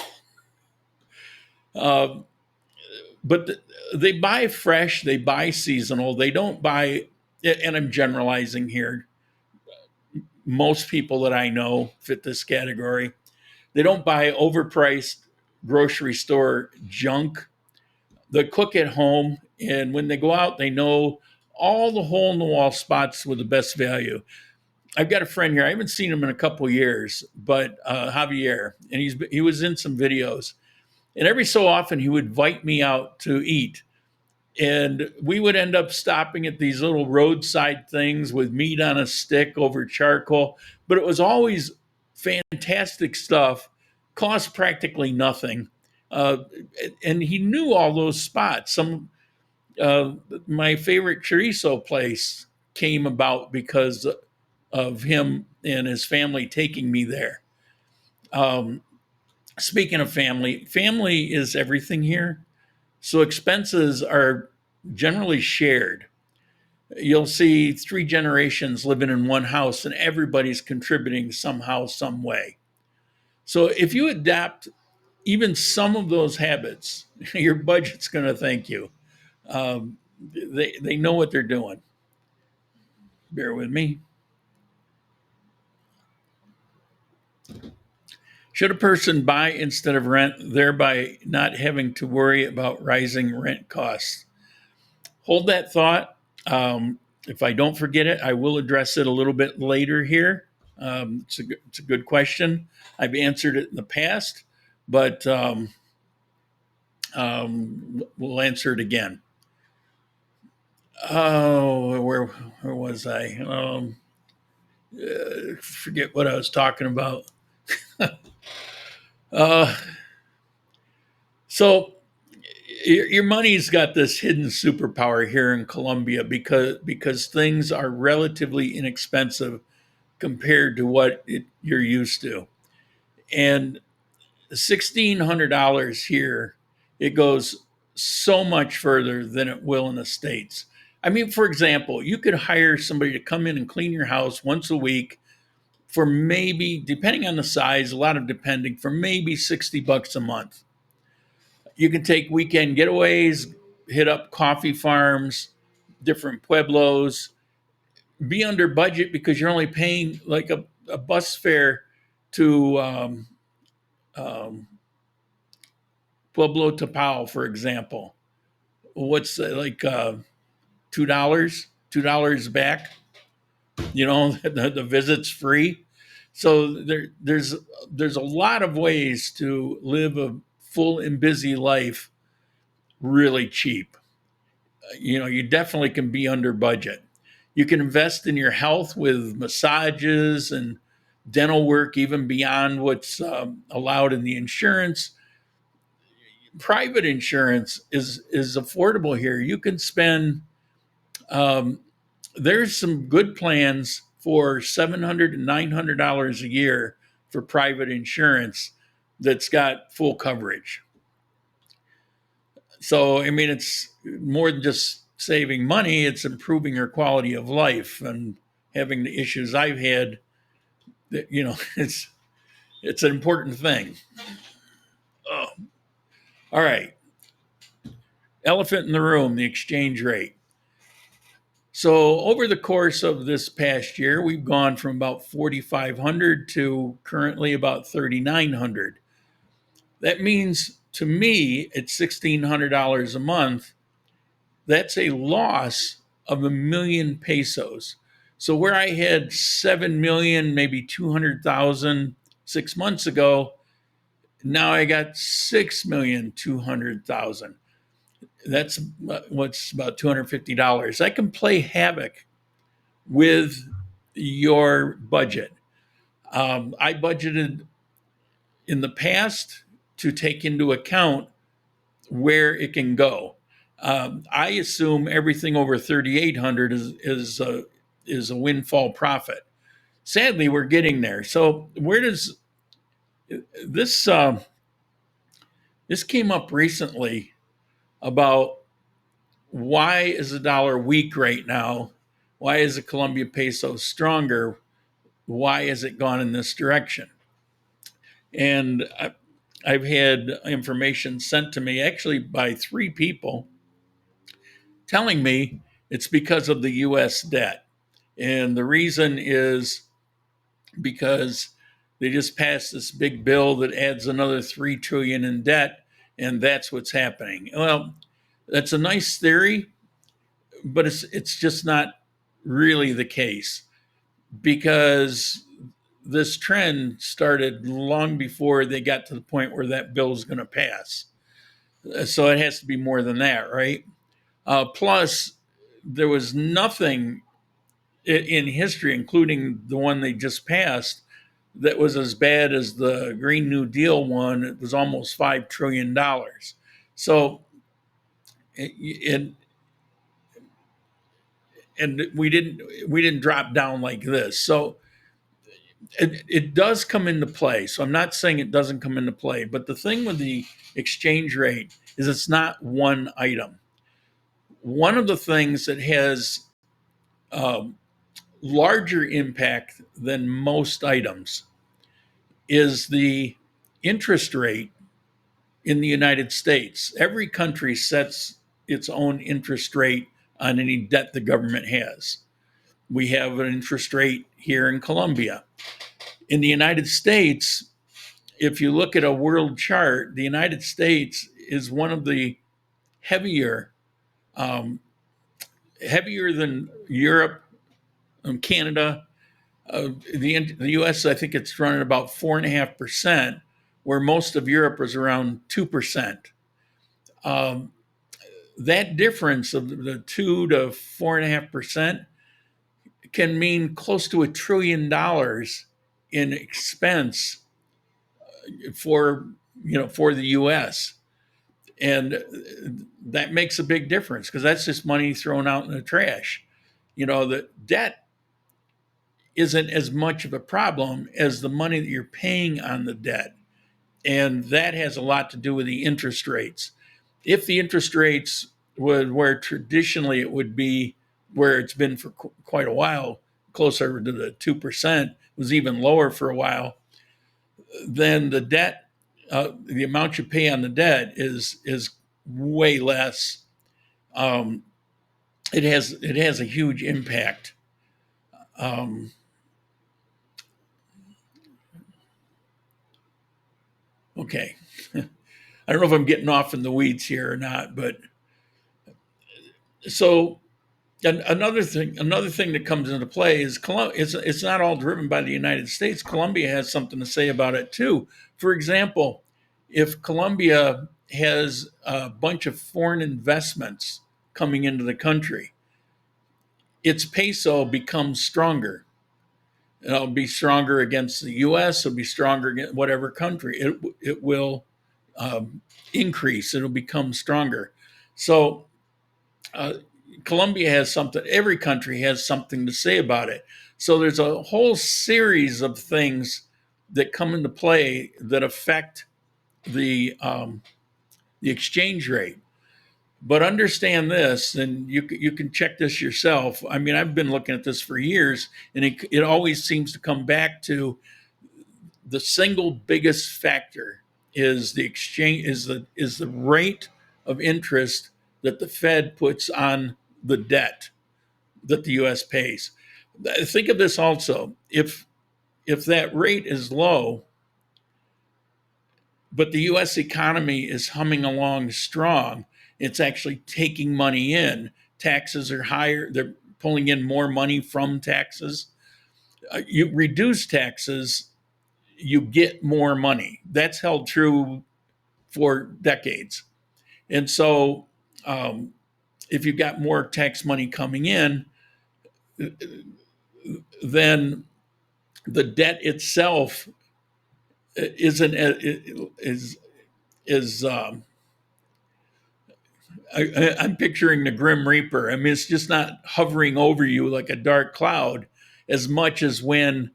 But they buy fresh, they buy seasonal, they don't buy, and I'm generalizing here, most people that I know fit this category. They don't buy overpriced grocery store junk. They cook at home, and when they go out, they know all the hole-in-the-wall spots with the best value. I've got a friend here. I haven't seen him in a couple of years, but Javier, and he was in some videos. And every so often, he would invite me out to eat. And we would end up stopping at these little roadside things with meat on a stick over charcoal. But it was always fantastic stuff, cost practically nothing. Uh, and he knew all those spots. My favorite chorizo place came about because of him and his family taking me there. Speaking of family, family is everything here. So expenses are generally shared. You'll see 3 generations living in one house and everybody's contributing somehow, some way. So if you adapt even some of those habits, your budget's going to thank you. They know what they're doing. Bear with me. Should a person buy instead of rent, thereby not having to worry about rising rent costs? Hold that thought. If I don't forget it, I will address it a little bit later here. It's a good question. I've answered it in the past, but we'll answer it again. Oh, where was I? Forget what I was talking about. So your money's got this hidden superpower here in Colombia because things are relatively inexpensive compared to what you're used to. And $1,600 here, it goes so much further than it will in the States. I mean, for example, you could hire somebody to come in and clean your house once a week for maybe, depending on the size, a lot of depending, for maybe $60 a month. You can take weekend getaways, hit up coffee farms, different pueblos, be under budget because you're only paying like a bus fare to Pueblo Tapao, for example. What's like $2 back? You know, the visit's free. So there's a lot of ways to live a full and busy life really cheap. You know, you definitely can be under budget. You can invest in your health with massages and dental work, even beyond what's allowed in the insurance. Private insurance is affordable here. You can spend. There's some good plans for $700 and $900 a year for private insurance that's got full coverage. So, I mean, it's more than just saving money, it's improving your quality of life and having the issues I've had. That, you know, it's an important thing. Oh. All right. Elephant in the room, the exchange rate. So over the course of this past year, we've gone from about 4,500 to currently about 3,900. That means to me, at $1,600 a month, that's a loss of 1,000,000 pesos. So where I had 7 million, maybe 200,000 6 months ago, now I got 6,200,000. That's what's about $250. I can play havoc with your budget. I budgeted in the past to take into account where it can go. I assume everything over 3,800 is a windfall profit. Sadly, we're getting there. So where does this this came up recently about why is the dollar weak right now? Why is the Colombia peso stronger? Why has it gone in this direction? And I've had information sent to me actually by 3 people telling me it's because of the US debt. And the reason is because they just passed this big bill that adds another 3 trillion in debt, and that's what's happening. Well, that's a nice theory, but it's just not really the case, because this trend started long before they got to the point where that bill is going to pass. So it has to be more than that, right? Plus, there was nothing in history, including the one they just passed, that was as bad as the Green New Deal one. It was almost $5 trillion. So, and we didn't drop down like this. So it does come into play. So I'm not saying it doesn't come into play, but the thing with the exchange rate is it's not one item. One of the things that has larger impact than most items is the interest rate in the United States. Every country sets its own interest rate on any debt the government has. We have an interest rate here in Colombia. In the United States, if you look at a world chart, the United States is one of the heavier than Europe and Canada. The U.S., I think it's running about 4.5%, where most of Europe is around 2%. That difference of the 2 to 4.5% can mean close to $1 trillion in expense for the U.S. And that makes a big difference because that's just money thrown out in the trash. The debt isn't as much of a problem as the money that you're paying on the debt. And that has a lot to do with the interest rates. If the interest rates would where traditionally it would be where it's been for quite a while, closer to the 2%, was even lower for a while, then the debt, the amount you pay on the debt is way less. It has a huge impact. Okay. I don't know if I'm getting off in the weeds here or not, but so another thing that comes into play is it's not all driven by the United States. Colombia has something to say about it too. For example, if Colombia has a bunch of foreign investments coming into the country, its peso becomes stronger. It'll be stronger against the U.S. It'll be stronger against whatever country. It will increase. It'll become stronger. So Colombia has something. Every country has something to say about it. So there's a whole series of things that come into play that affect the exchange rate. But understand this, and you can check this yourself. I mean, I've been looking at this for years, and it always seems to come back to the single biggest factor is the exchange is the rate of interest that the Fed puts on the debt that the U.S. pays. Think of this also: if that rate is low, but the U.S. economy is humming along strong, it's actually taking money in. Taxes are higher. They're pulling in more money from taxes. You reduce taxes, you get more money. That's held true for decades. And so if you've got more tax money coming in, then the debt itself isn't I'm picturing the Grim Reaper. I mean, it's just not hovering over you like a dark cloud as much as when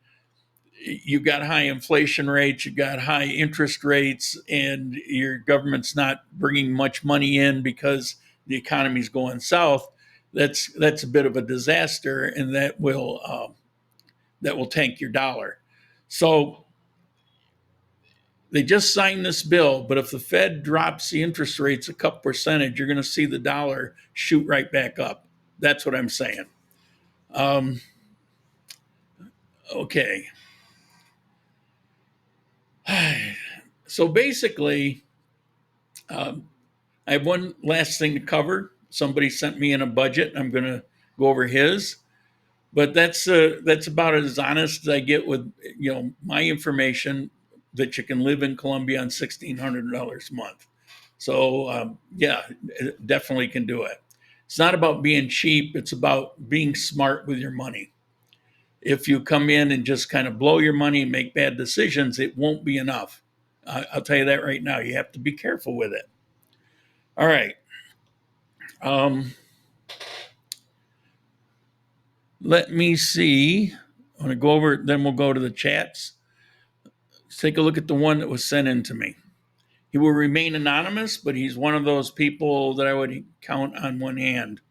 you've got high inflation rates, you've got high interest rates, and your government's not bringing much money in because the economy's going south. That's a bit of a disaster, and that will tank your dollar. So they just signed this bill, but if the Fed drops the interest rates a couple percentage, you're going to see the dollar shoot right back up. That's what I'm saying. Okay. So basically, I have one last thing to cover. Somebody sent me in a budget. I'm going to go over his, but that's about as honest as I get with my information that you can live in Colombia on $1,600 a month. So yeah, definitely can do it. It's not about being cheap. It's about being smart with your money. If you come in and just kind of blow your money and make bad decisions, it won't be enough. I'll tell you that right now. You have to be careful with it. All right. Let me see. I'm going to go over, then we'll go to the chats. Let's take a look at the one that was sent in to me. He will remain anonymous, but he's one of those people that I would count on one hand.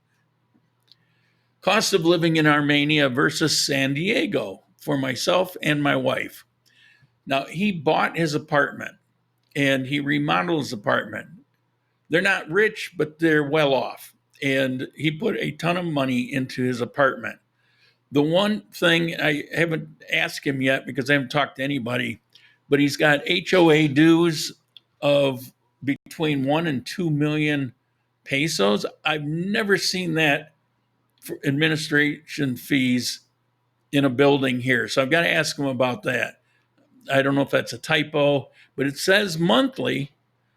Cost of living in Armenia versus San Diego for myself and my wife. Now, he bought his apartment and he remodeled his apartment. They're not rich, but they're well off. And he put a ton of money into his apartment. The one thing I haven't asked him yet because I haven't talked to anybody, but he's got HOA dues of between 1 and 2 million pesos. I've never seen that for administration fees in a building here. So I've got to ask him about that. I don't know if that's a typo, but it says monthly.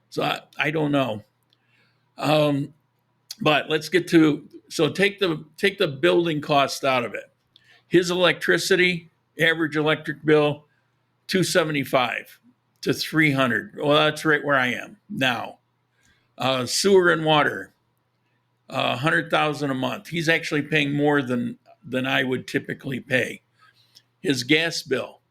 So I don't know. But let's get to, so take the building cost out of it. His electricity, average electric bill, $275 to $300. Well, that's right where I am now. Sewer and water, $100,000 a month. He's actually paying more than I would typically pay. His gas bill,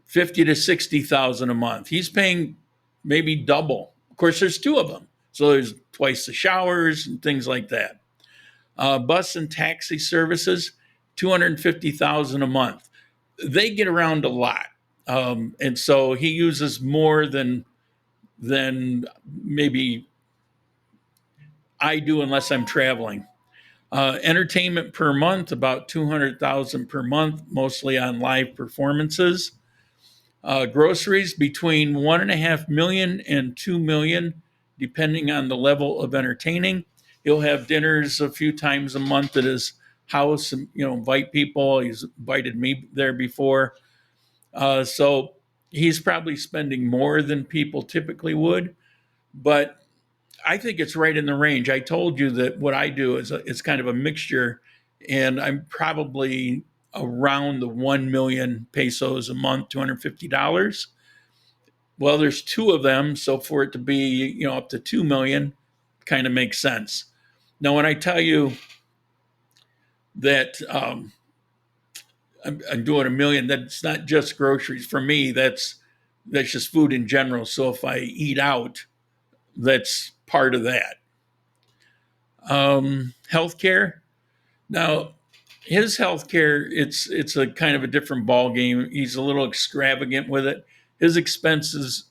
$50,000 to $60,000 a month. He's paying maybe double. Of course, there's two of them, so there's twice the showers and things like that. Bus and taxi services, $250,000 a month. They get around a lot, and so he uses more than maybe I do unless I'm traveling. Entertainment per month, about $200,000 per month, mostly on live performances. Groceries between 1.5 million and 2 million, depending on the level of entertaining. He'll have dinners a few times a month at his house and, invite people. He's invited me there before. So he's probably spending more than people typically would, but I think it's right in the range. I told you that what I do is it's kind of a mixture, and I'm probably around the 1 million pesos a month, $250. Well, there's two of them, so for it to be, up to 2 million kind of makes sense. Now, when I tell you that I'm doing 1 million, that's not just groceries. For me, that's just food in general. So if I eat out, that's part of that. Healthcare. Now, his healthcare, it's a kind of a different ball game. He's a little extravagant with it. His expenses,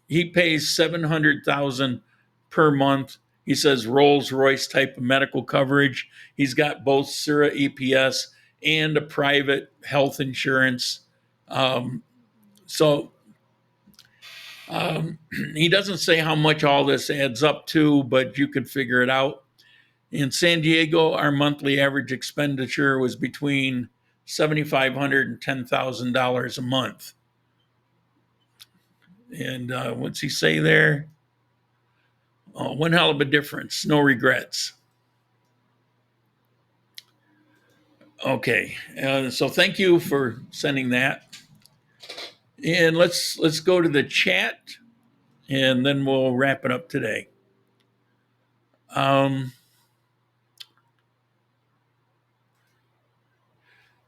he pays $700,000 per month. He says Rolls Royce type of medical coverage. He's got both Sura EPS and a private health insurance. He doesn't say how much all this adds up to, but you could figure it out. In San Diego, our monthly average expenditure was between $7,500 and $10,000 a month. And what's he say there? Oh, one hell of a difference. No regrets. Okay, so thank you for sending that. And let's go to the chat, and then we'll wrap it up today.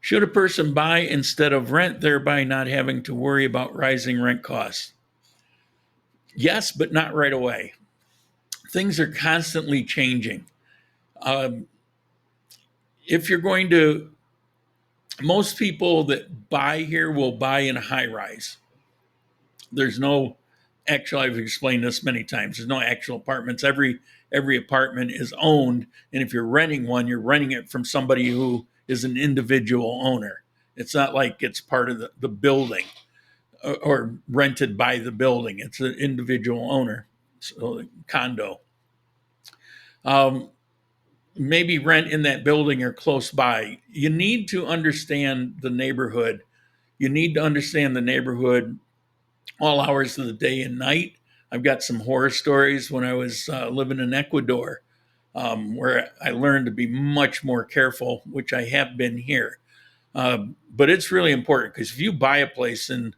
Should a person buy instead of rent, thereby not having to worry about rising rent costs? Yes, but not right away. Things are constantly changing. If you're going to, most people that buy here will buy in a high rise. There's no actual, I've explained this many times, there's no actual apartments. Every apartment is owned. And if you're renting one, you're renting it from somebody who is an individual owner. It's not like it's part of the building or rented by the building. It's an individual owner, so condo. Maybe rent in that building or close by. You need to understand the neighborhood. You need to understand the neighborhood all hours of the day and night. I've got some horror stories when I was living in Ecuador. where I learned to be much more careful, which I have been here. But it's really important because if you buy a place and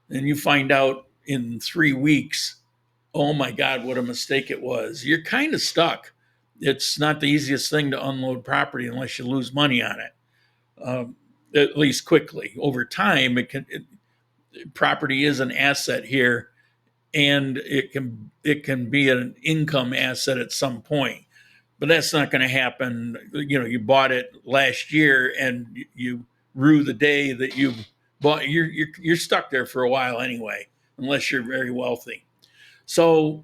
you find out in 3 weeks, oh my God, what a mistake it was, you're kind of stuck. It's not the easiest thing to unload property unless you lose money on it, at least quickly. Over time, property is an asset here, and it can be an income asset at some point. But that's not going to happen. You bought it last year and you rue the day that you bought. You're stuck there for a while anyway, unless you're very wealthy. So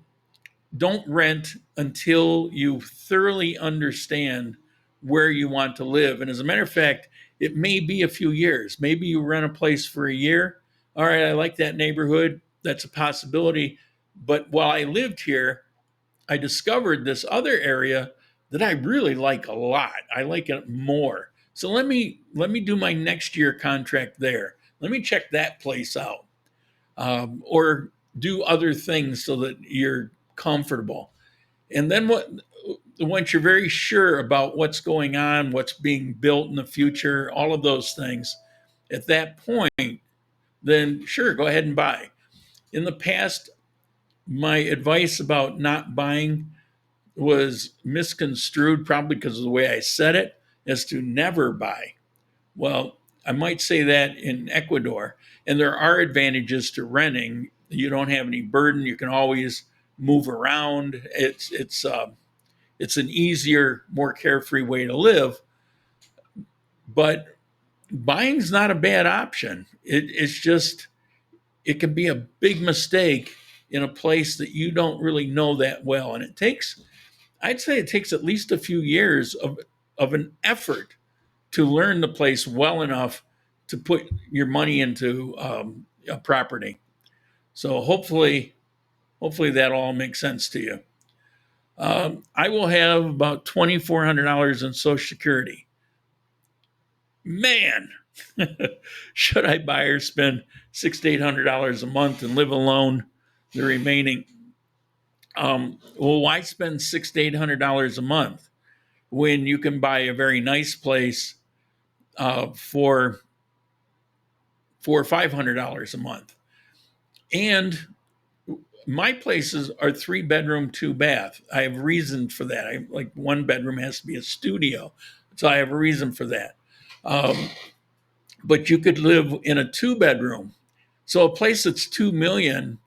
don't rent until you thoroughly understand where you want to live. And as a matter of fact, it may be a few years. Maybe you rent a place for a year. All right, I like that neighborhood. That's a possibility. But while I lived here, I discovered this other area that I really like a lot. I like it more. So let me do my next year contract there. Let me check that place out, or do other things so that you're comfortable. And then once you're very sure about what's going on, what's being built in the future, all of those things, at that point, then sure, go ahead and buy. In the past, my advice about not buying was misconstrued, probably because of the way I said it, as to never buy. Well, I might say that in Ecuador, and there are advantages to renting. You don't have any burden. You can always move around. It's an easier, more carefree way to live. But buying's not a bad option. It's just, it can be a big mistake in a place that you don't really know that well. And I'd say it takes at least a few years of an effort to learn the place well enough to put your money into a property. So hopefully that all makes sense to you. I will have about $2,400 in Social Security. Man, should I buy or spend $600 to $800 a month and live alone the remaining? Well, why spend $600 to $800 a month when you can buy a very nice place for $400 or $500 a month? And my places are 3-bedroom, 2-bath. I have reason for that. I like 1 bedroom has to be a studio, so I have a reason for that. But you could live in a 2-bedroom. So a place that's $2 million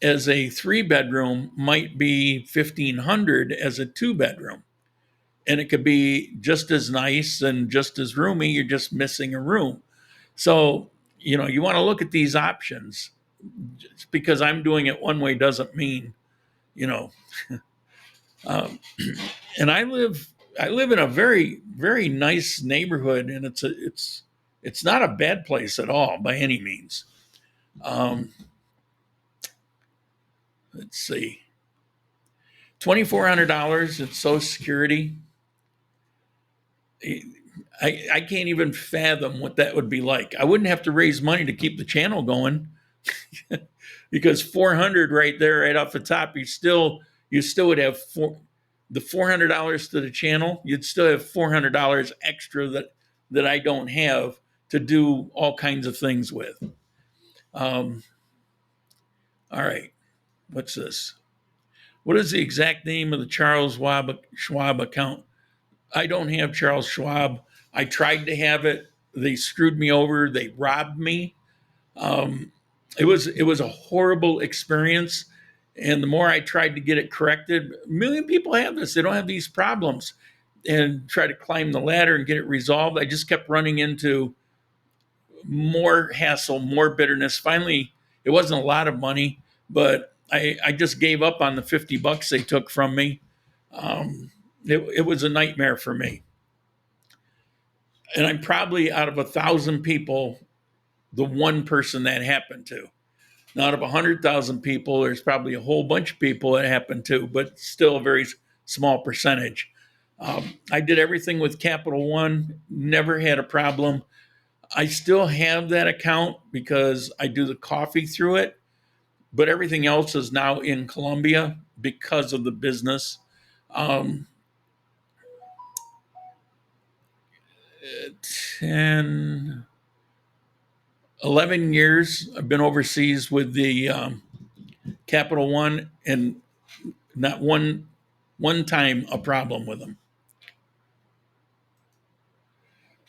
as a 3-bedroom might be $1,500 as a 2-bedroom. And it could be just as nice and just as roomy. You're just missing a room. So, you want to look at these options. Just because I'm doing it one way doesn't mean, and I live in a very, very nice neighborhood, and it's not a bad place at all by any means. Let's see, $2,400 in Social Security. I can't even fathom what that would be like. I wouldn't have to raise money to keep the channel going because $400 right there, right off the top, you still would have the $400 to the channel. You'd still have $400 extra that I don't have to do all kinds of things with. All right. What's this? What is the exact name of the Charles Schwab account? I don't have Charles Schwab. I tried to have it. They screwed me over. They robbed me. It was a horrible experience. And the more I tried to get it corrected, a million people have this. They don't have these problems, and try to climb the ladder and get it resolved. I just kept running into more hassle, more bitterness. Finally, it wasn't a lot of money, but I just gave up on the $50 they took from me. It was a nightmare for me. And I'm probably, out of 1,000 people, the one person that happened to. Now, out of 100,000 people, there's probably a whole bunch of people that happened to, but still a very small percentage. I did everything with Capital One, never had a problem. I still have that account because I do the coffee through it, but everything else is now in Colombia because of the business. 10, 11 years. I've been overseas with the Capital One, and not one time a problem with them.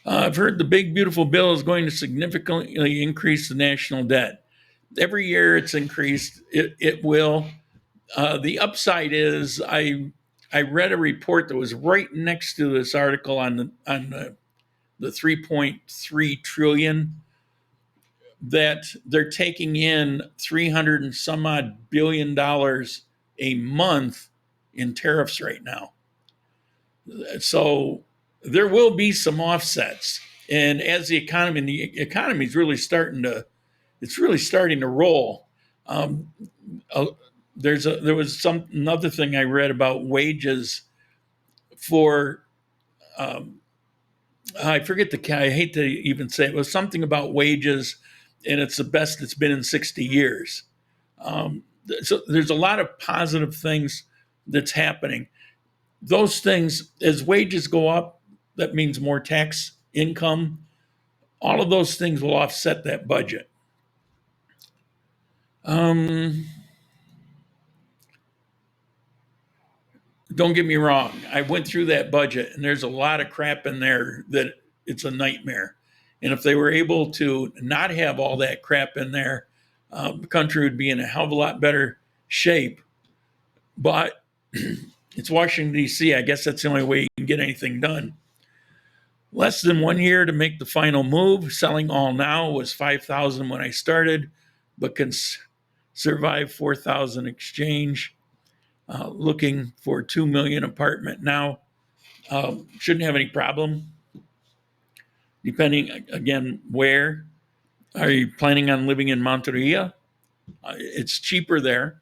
I've heard the big beautiful bill is going to significantly increase the national debt. Every year it's increased. It will. The upside is I read a report that was right next to this article on the 3.3 trillion that they're taking in 300 and some odd $billion a month in tariffs right now. So there will be some offsets. And as the economy is really starting to roll. There was another thing I read about wages for, I forget I hate to even say it was something about wages, and it's the best it's been in 60 years. So there's a lot of positive things that's happening. Those things, as wages go up, that means more tax income. All of those things will offset that budget. Don't get me wrong. I went through that budget, and there's a lot of crap in there that it's a nightmare. And if they were able to not have all that crap in there, the country would be in a hell of a lot better shape. But it's Washington, D.C. I guess that's the only way you can get anything done. Less than 1 year to make the final move. Selling all now was $5,000 when I started, but can survive $4,000 exchange. Looking for $2 million apartment now. Shouldn't have any problem. Depending, again, where. Are you planning on living in Monteria? It's cheaper there.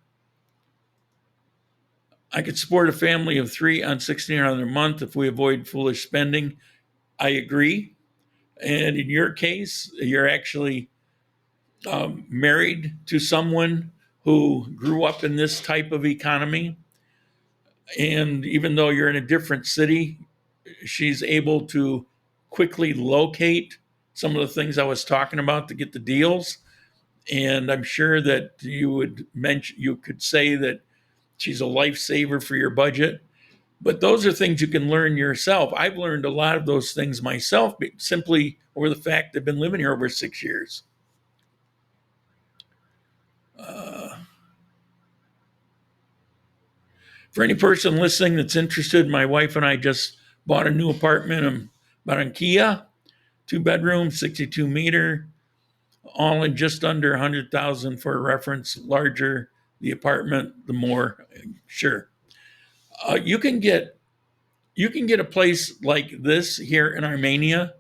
I could support a family of 3 on $1,600 a month if we avoid foolish spending. I agree. And in your case, you're actually married to someone who grew up in this type of economy. And even though you're in a different city, she's able to quickly locate some of the things I was talking about to get the deals. And I'm sure that you could say that she's a lifesaver for your budget. But those are things you can learn yourself. I've learned a lot of those things myself, simply over the fact I've been living here over 6 years. For any person listening that's interested, my wife and I just bought a new apartment in Barranquilla, 2-bedroom, 62-meter, all in just under $100,000 for a reference. Larger the apartment, the more, sure. You can get a place like this here in Armenia,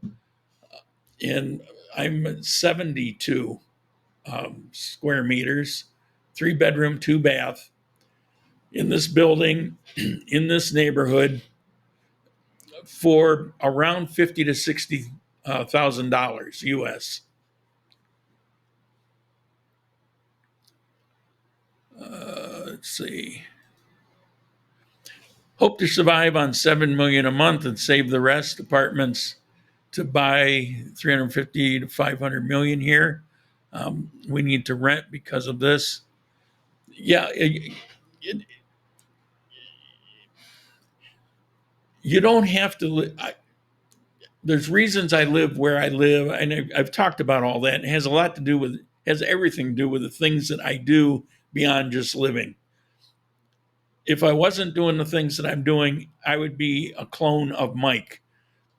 and I'm at 72 square meters, 3-bedroom, 2-bath, in this building, in this neighborhood, for around $50,000 to $60,000 US. Let's see. Hope to survive on $7 million a month and save the rest. Apartments to buy 350 to 500 million here. We need to rent because of this. Yeah, you don't have to. There's reasons I live where I live, and I've talked about all that. It has everything to do with the things that I do beyond just living. If I wasn't doing the things that I'm doing, I would be a clone of Mike,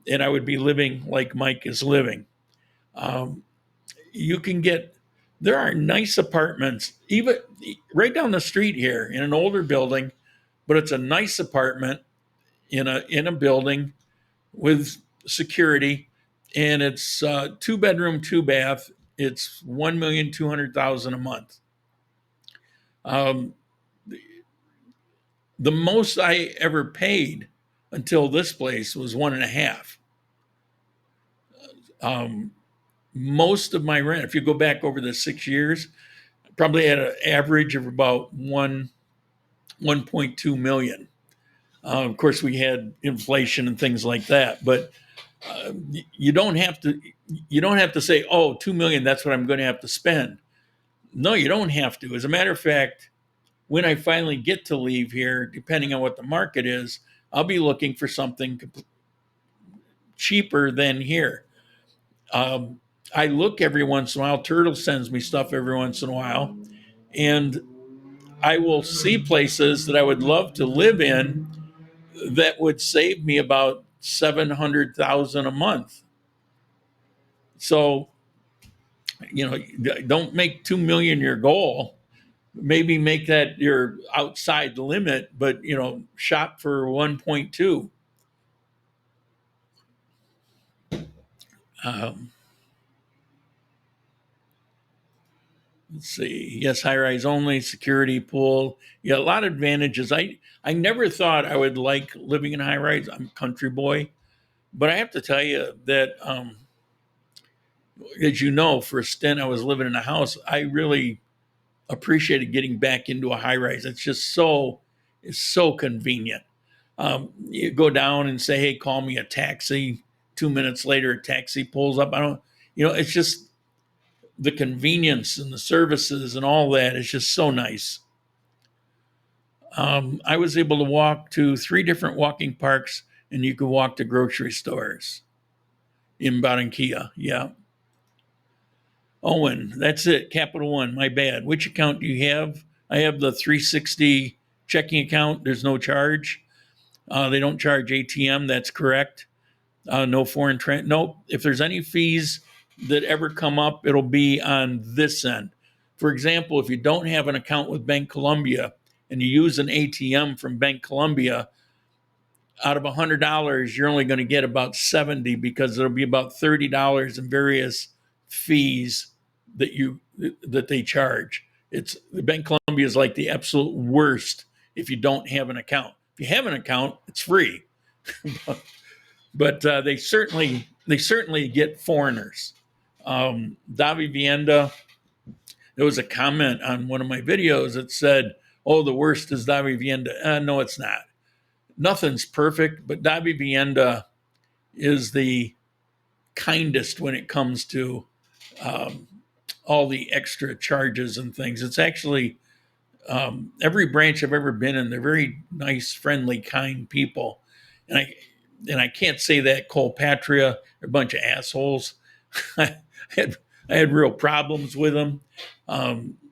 and I would be living like Mike is living. There are nice apartments, even right down the street here in an older building, but it's a nice apartment in a building with security, and it's 2-bedroom, 2-bath. It's $1,200,000 a month. The most I ever paid until this place was 1.5. Most of my rent, if you go back over the 6 years, probably had an average of about 1.2 million. Of course, we had inflation and things like that, but You don't have to say, oh, 2 million, that's what I'm going to have to spend. No, you don't have to. As a matter of fact, when I finally get to leave here, depending on what the market is, I'll be looking for something cheaper than here. I look every once in a while. Turtle sends me stuff every once in a while, and I will see places that I would love to live in that would save me about $700,000 a month. So, don't make 2 million your goal. Maybe make that your outside limit, but shop for 1.2. Let's see. Yes, high rise only, security pool. Yeah, a lot of advantages. I never thought I would like living in high rise. I'm a country boy, but I have to tell you that, as you know, for a stint I was living in a house. I really appreciated getting back into a high rise. It's so convenient. You go down and say, "Hey, call me a taxi." 2 minutes later, a taxi pulls up. It's just the convenience and the services and all that is just so nice. I was able to walk to 3 different walking parks, and you could walk to grocery stores in Barranquilla. Yeah. Owen, that's it. Capital One, my bad. Which account do you have? I have the 360 checking account. There's no charge. They don't charge ATM. That's correct. No foreign nope. If there's any fees that ever come up, it'll be on this end. For example, if you don't have an account with Bank Colombia and you use an ATM from Bank Colombia, out of $100, you're only going to get about 70 because there'll be about $30 in various fees that they charge. The Bank Colombia is like the absolute worst if you don't have an account. If you have an account, it's free. But they certainly get foreigners. Davi Vienda, there was a comment on one of my videos that said, "Oh, the worst is Davi Vienda." No, it's not. Nothing's perfect, but Davi Vienda is the kindest when it comes to all the extra charges and things. It's actually every branch I've ever been in, they're very nice, friendly, kind people. And I can't say that Colpatria are a bunch of assholes. I had real problems with them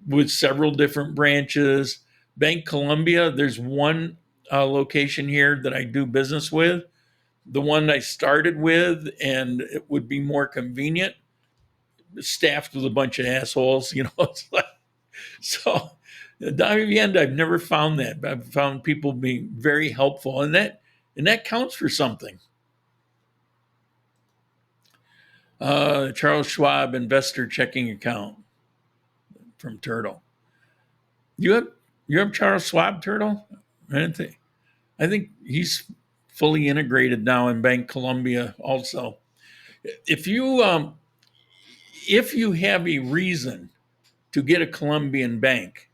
with several different branches. Bank Colombia, there's one location here that I do business with. The one I started with, and it would be more convenient, staffed with a bunch of assholes. It's like, so Davi, I've never found that. I've found people being very helpful, and that counts for something. Charles Schwab investor checking account from Turtle. You have Charles Schwab, Turtle? I think he's fully integrated now in Bank Colombia also. If you have a reason to get a Colombian bank,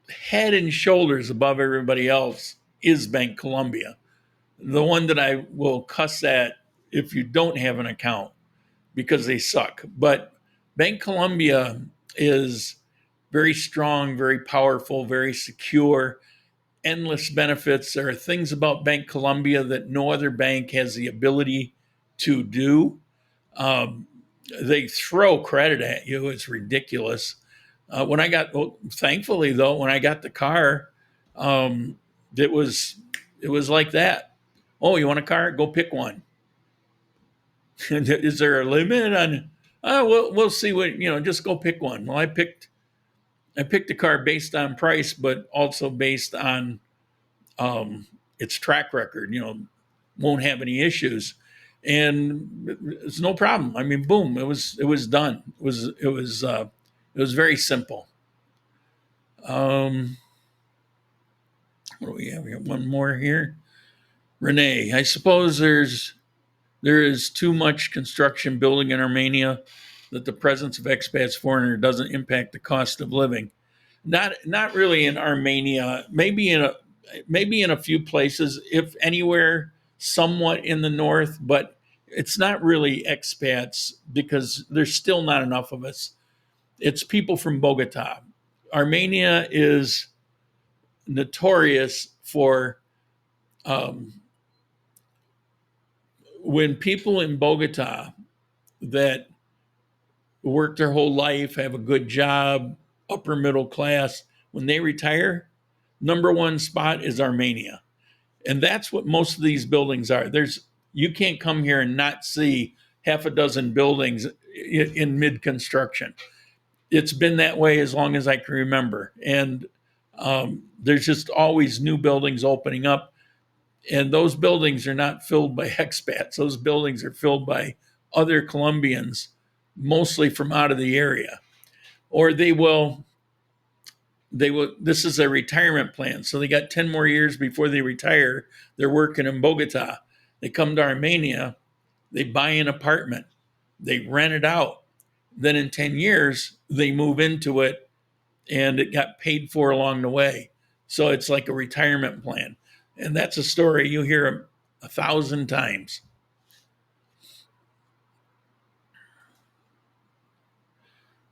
head and shoulders above everybody else is Bank Colombia. The one that I will cuss at if you don't have an account because they suck. But Bank Colombia is very strong, very powerful, very secure, endless benefits. There are things about Bank Colombia that no other bank has the ability to do. They throw credit at you. It's ridiculous. Thankfully though, when I got the car, it was like that. Oh, you want a car? Go pick one. Is there a limit on? We'll see what, just go pick one. Well, I picked a car based on price, but also based on its track record. Won't have any issues, and it's no problem. I mean, boom, it was done. It was very simple. What do we have? We have one more here. Renee, I suppose there is too much construction building in Armenia that the presence of expats foreigner doesn't impact the cost of living. Not really in Armenia. Maybe in a few places, if anywhere somewhat in the north, but it's not really expats because there's still not enough of us. It's people from Bogota. Armenia is notorious for when people in Bogota that work their whole life, have a good job, upper middle class, when they retire, number one spot is Armenia. And that's what most of these buildings are. You can't come here and not see half a dozen buildings in mid-construction. It's been that way as long as I can remember. And there's just always new buildings opening up. And those buildings are not filled by expats. Those buildings are filled by other Colombians, mostly from out of the area. Or they will, this is a retirement plan. So they got 10 more years before they retire. They're working in Bogota. They come to Armenia, they buy an apartment, they rent it out. Then in 10 years, they move into it and it got paid for along the way. So it's like a retirement plan. And that's a story you hear 1,000 times.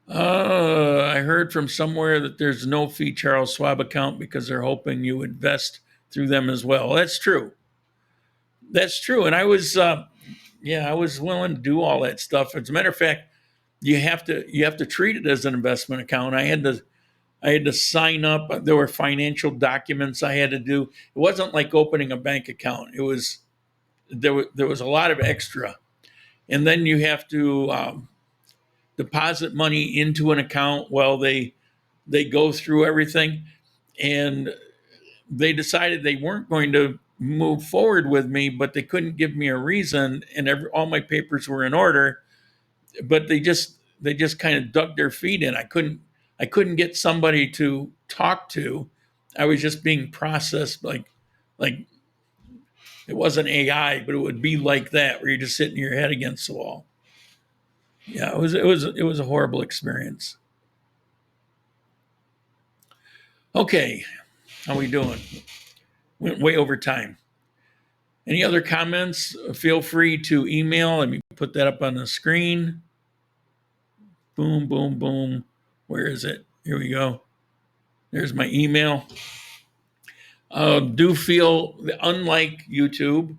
I heard from somewhere that there's no fee Charles Schwab account because they're hoping you invest through them as well. That's true. That's true. And I was willing to do all that stuff. As a matter of fact, you have to treat it as an investment account. I had to sign up. There were financial documents I had to do. It wasn't like opening a bank account. There was a lot of extra. And then you have to deposit money into an account while they go through everything. And they decided they weren't going to move forward with me, but they couldn't give me a reason. And all my papers were in order, but they just kind of dug their feet in. I couldn't get somebody to talk to. I was just being processed like it wasn't AI, but it would be like that, where you're just sitting your head against the wall. Yeah, it was a horrible experience. Okay, how we doing? Went way over time. Any other comments? Feel free to email. Let me put that up on the screen. Boom, boom, boom. Where is it? Here we go. There's my email. Do feel, unlike YouTube,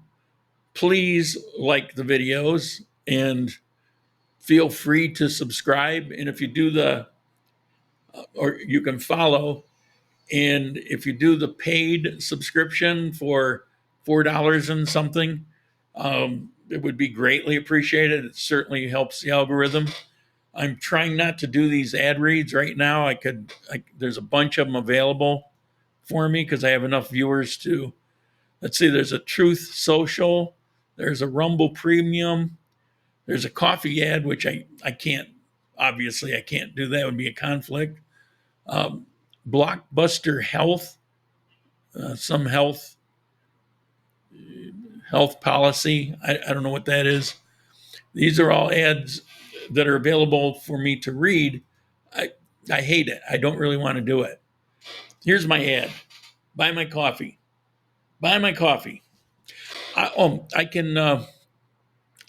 please like the videos and feel free to subscribe. And if you do or you can follow, and if you do the paid subscription for $4 and something, it would be greatly appreciated. It certainly helps the algorithm. I'm trying not to do these ad reads right now. There's a bunch of them available for me because I have enough viewers to, let's see, there's a Truth Social, there's a Rumble Premium, there's a coffee ad, which I can't, obviously I can't do that. It would be a conflict. Blockbuster Health, some health policy. I don't know what that is. These are all ads that are available for me to read. I hate it. I don't really want to do it. Here's my ad. Buy my coffee. Buy my coffee. I can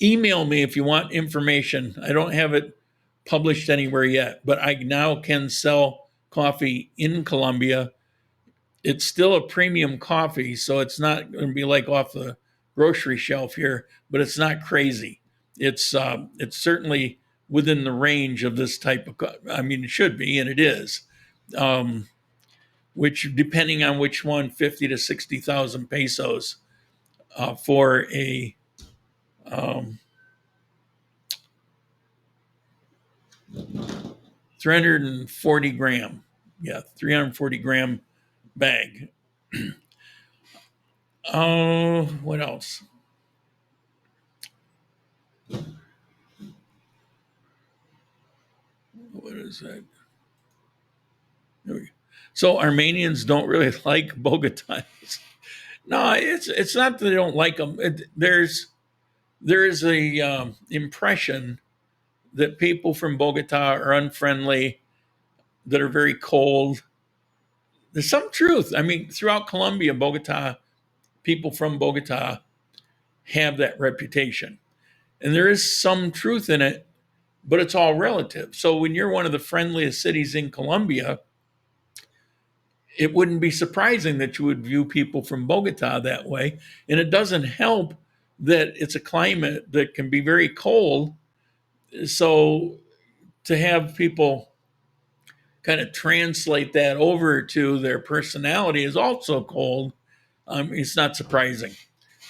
email me if you want information. I don't have it published anywhere yet, but I now can sell coffee in Colombia. It's still a premium coffee, so it's not going to be like off the grocery shelf here, but it's not crazy. It's certainly within the range of this type of coffee. I mean, it should be, and it is. Which, depending on which one, 50 to 60,000 pesos for a 340 gram. Yeah, 340 gram bag. What else? What is that? There we go. So Armenians don't really like Bogotans. No, it's not that they don't like them. There is a impression that people from Bogota are unfriendly, that are very cold. There's some truth. I mean, throughout Colombia, Bogota, people from Bogota have that reputation. And there is some truth in it, but it's all relative. So when you're one of the friendliest cities in Colombia, it wouldn't be surprising that you would view people from Bogota that way. And it doesn't help that it's a climate that can be very cold. So to have people kind of translate that over to their personality is also cold. It's not surprising.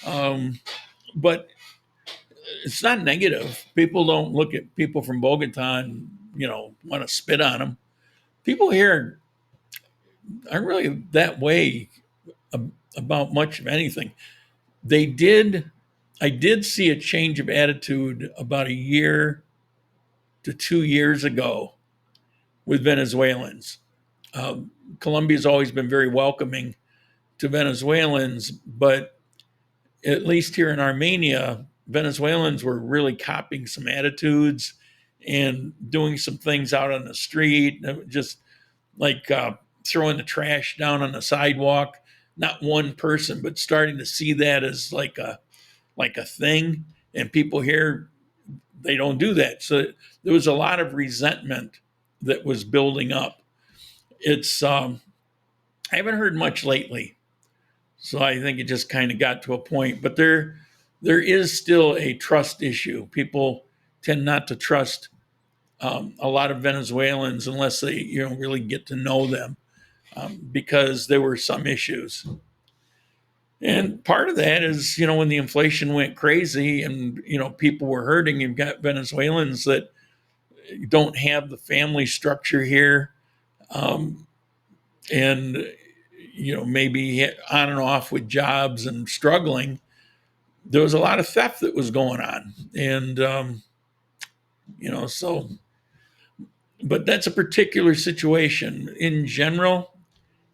But it's not negative. People don't look at people from Bogota and, want to spit on them. People here aren't really that way about much of anything. I did see a change of attitude about a year to 2 years ago with Venezuelans. Colombia's always been very welcoming to Venezuelans, but at least here in Armenia, Venezuelans were really copying some attitudes and doing some things out on the street, just like throwing the trash down on the sidewalk. Not one person, but starting to see that as like a thing. And people here, they don't do that. So there was a lot of resentment that was building up. It's I haven't heard much lately, so I think it just kind of got to a point. But there is still a trust issue. People tend not to trust a lot of Venezuelans unless they really get to know them, because there were some issues. And part of that is, when the inflation went crazy and, people were hurting, you've got Venezuelans that don't have the family structure here. And, maybe on and off with jobs and struggling. There was a lot of theft that was going on. And, but that's a particular situation. In general,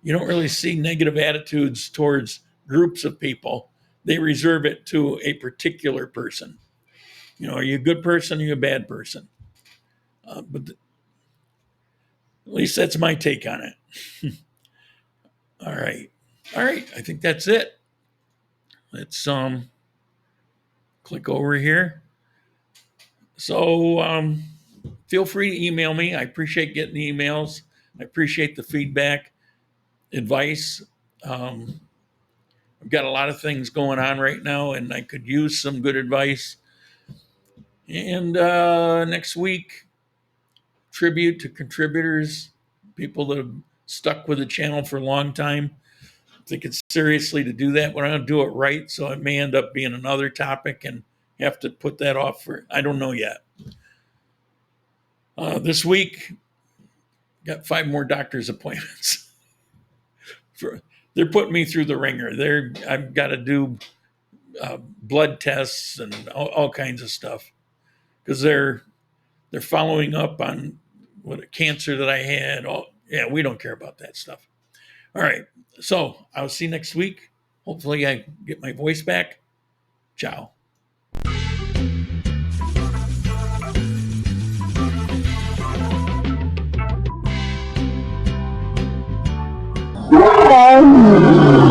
you don't really see negative attitudes towards groups of people. They reserve it to a particular person. Are you a good person? Are you a bad person? But at least that's my take on it. All right. I think that's it. Let's click over here. So feel free to email me. I appreciate getting the emails. I appreciate the feedback, advice. I've got a lot of things going on right now, and I could use some good advice. And next week, tribute to contributors, people that have stuck with the channel for a long time. I think it's seriously to do that, but I'm going to do it right. So it may end up being another topic and have to put that off I don't know yet. This week, got 5 more doctor's appointments. They're putting me through the ringer. I've got to do blood tests and all kinds of stuff because they're following up on what a cancer that I had. We don't care about that stuff. All right. So I'll see you next week. Hopefully I get my voice back. Ciao. Oh,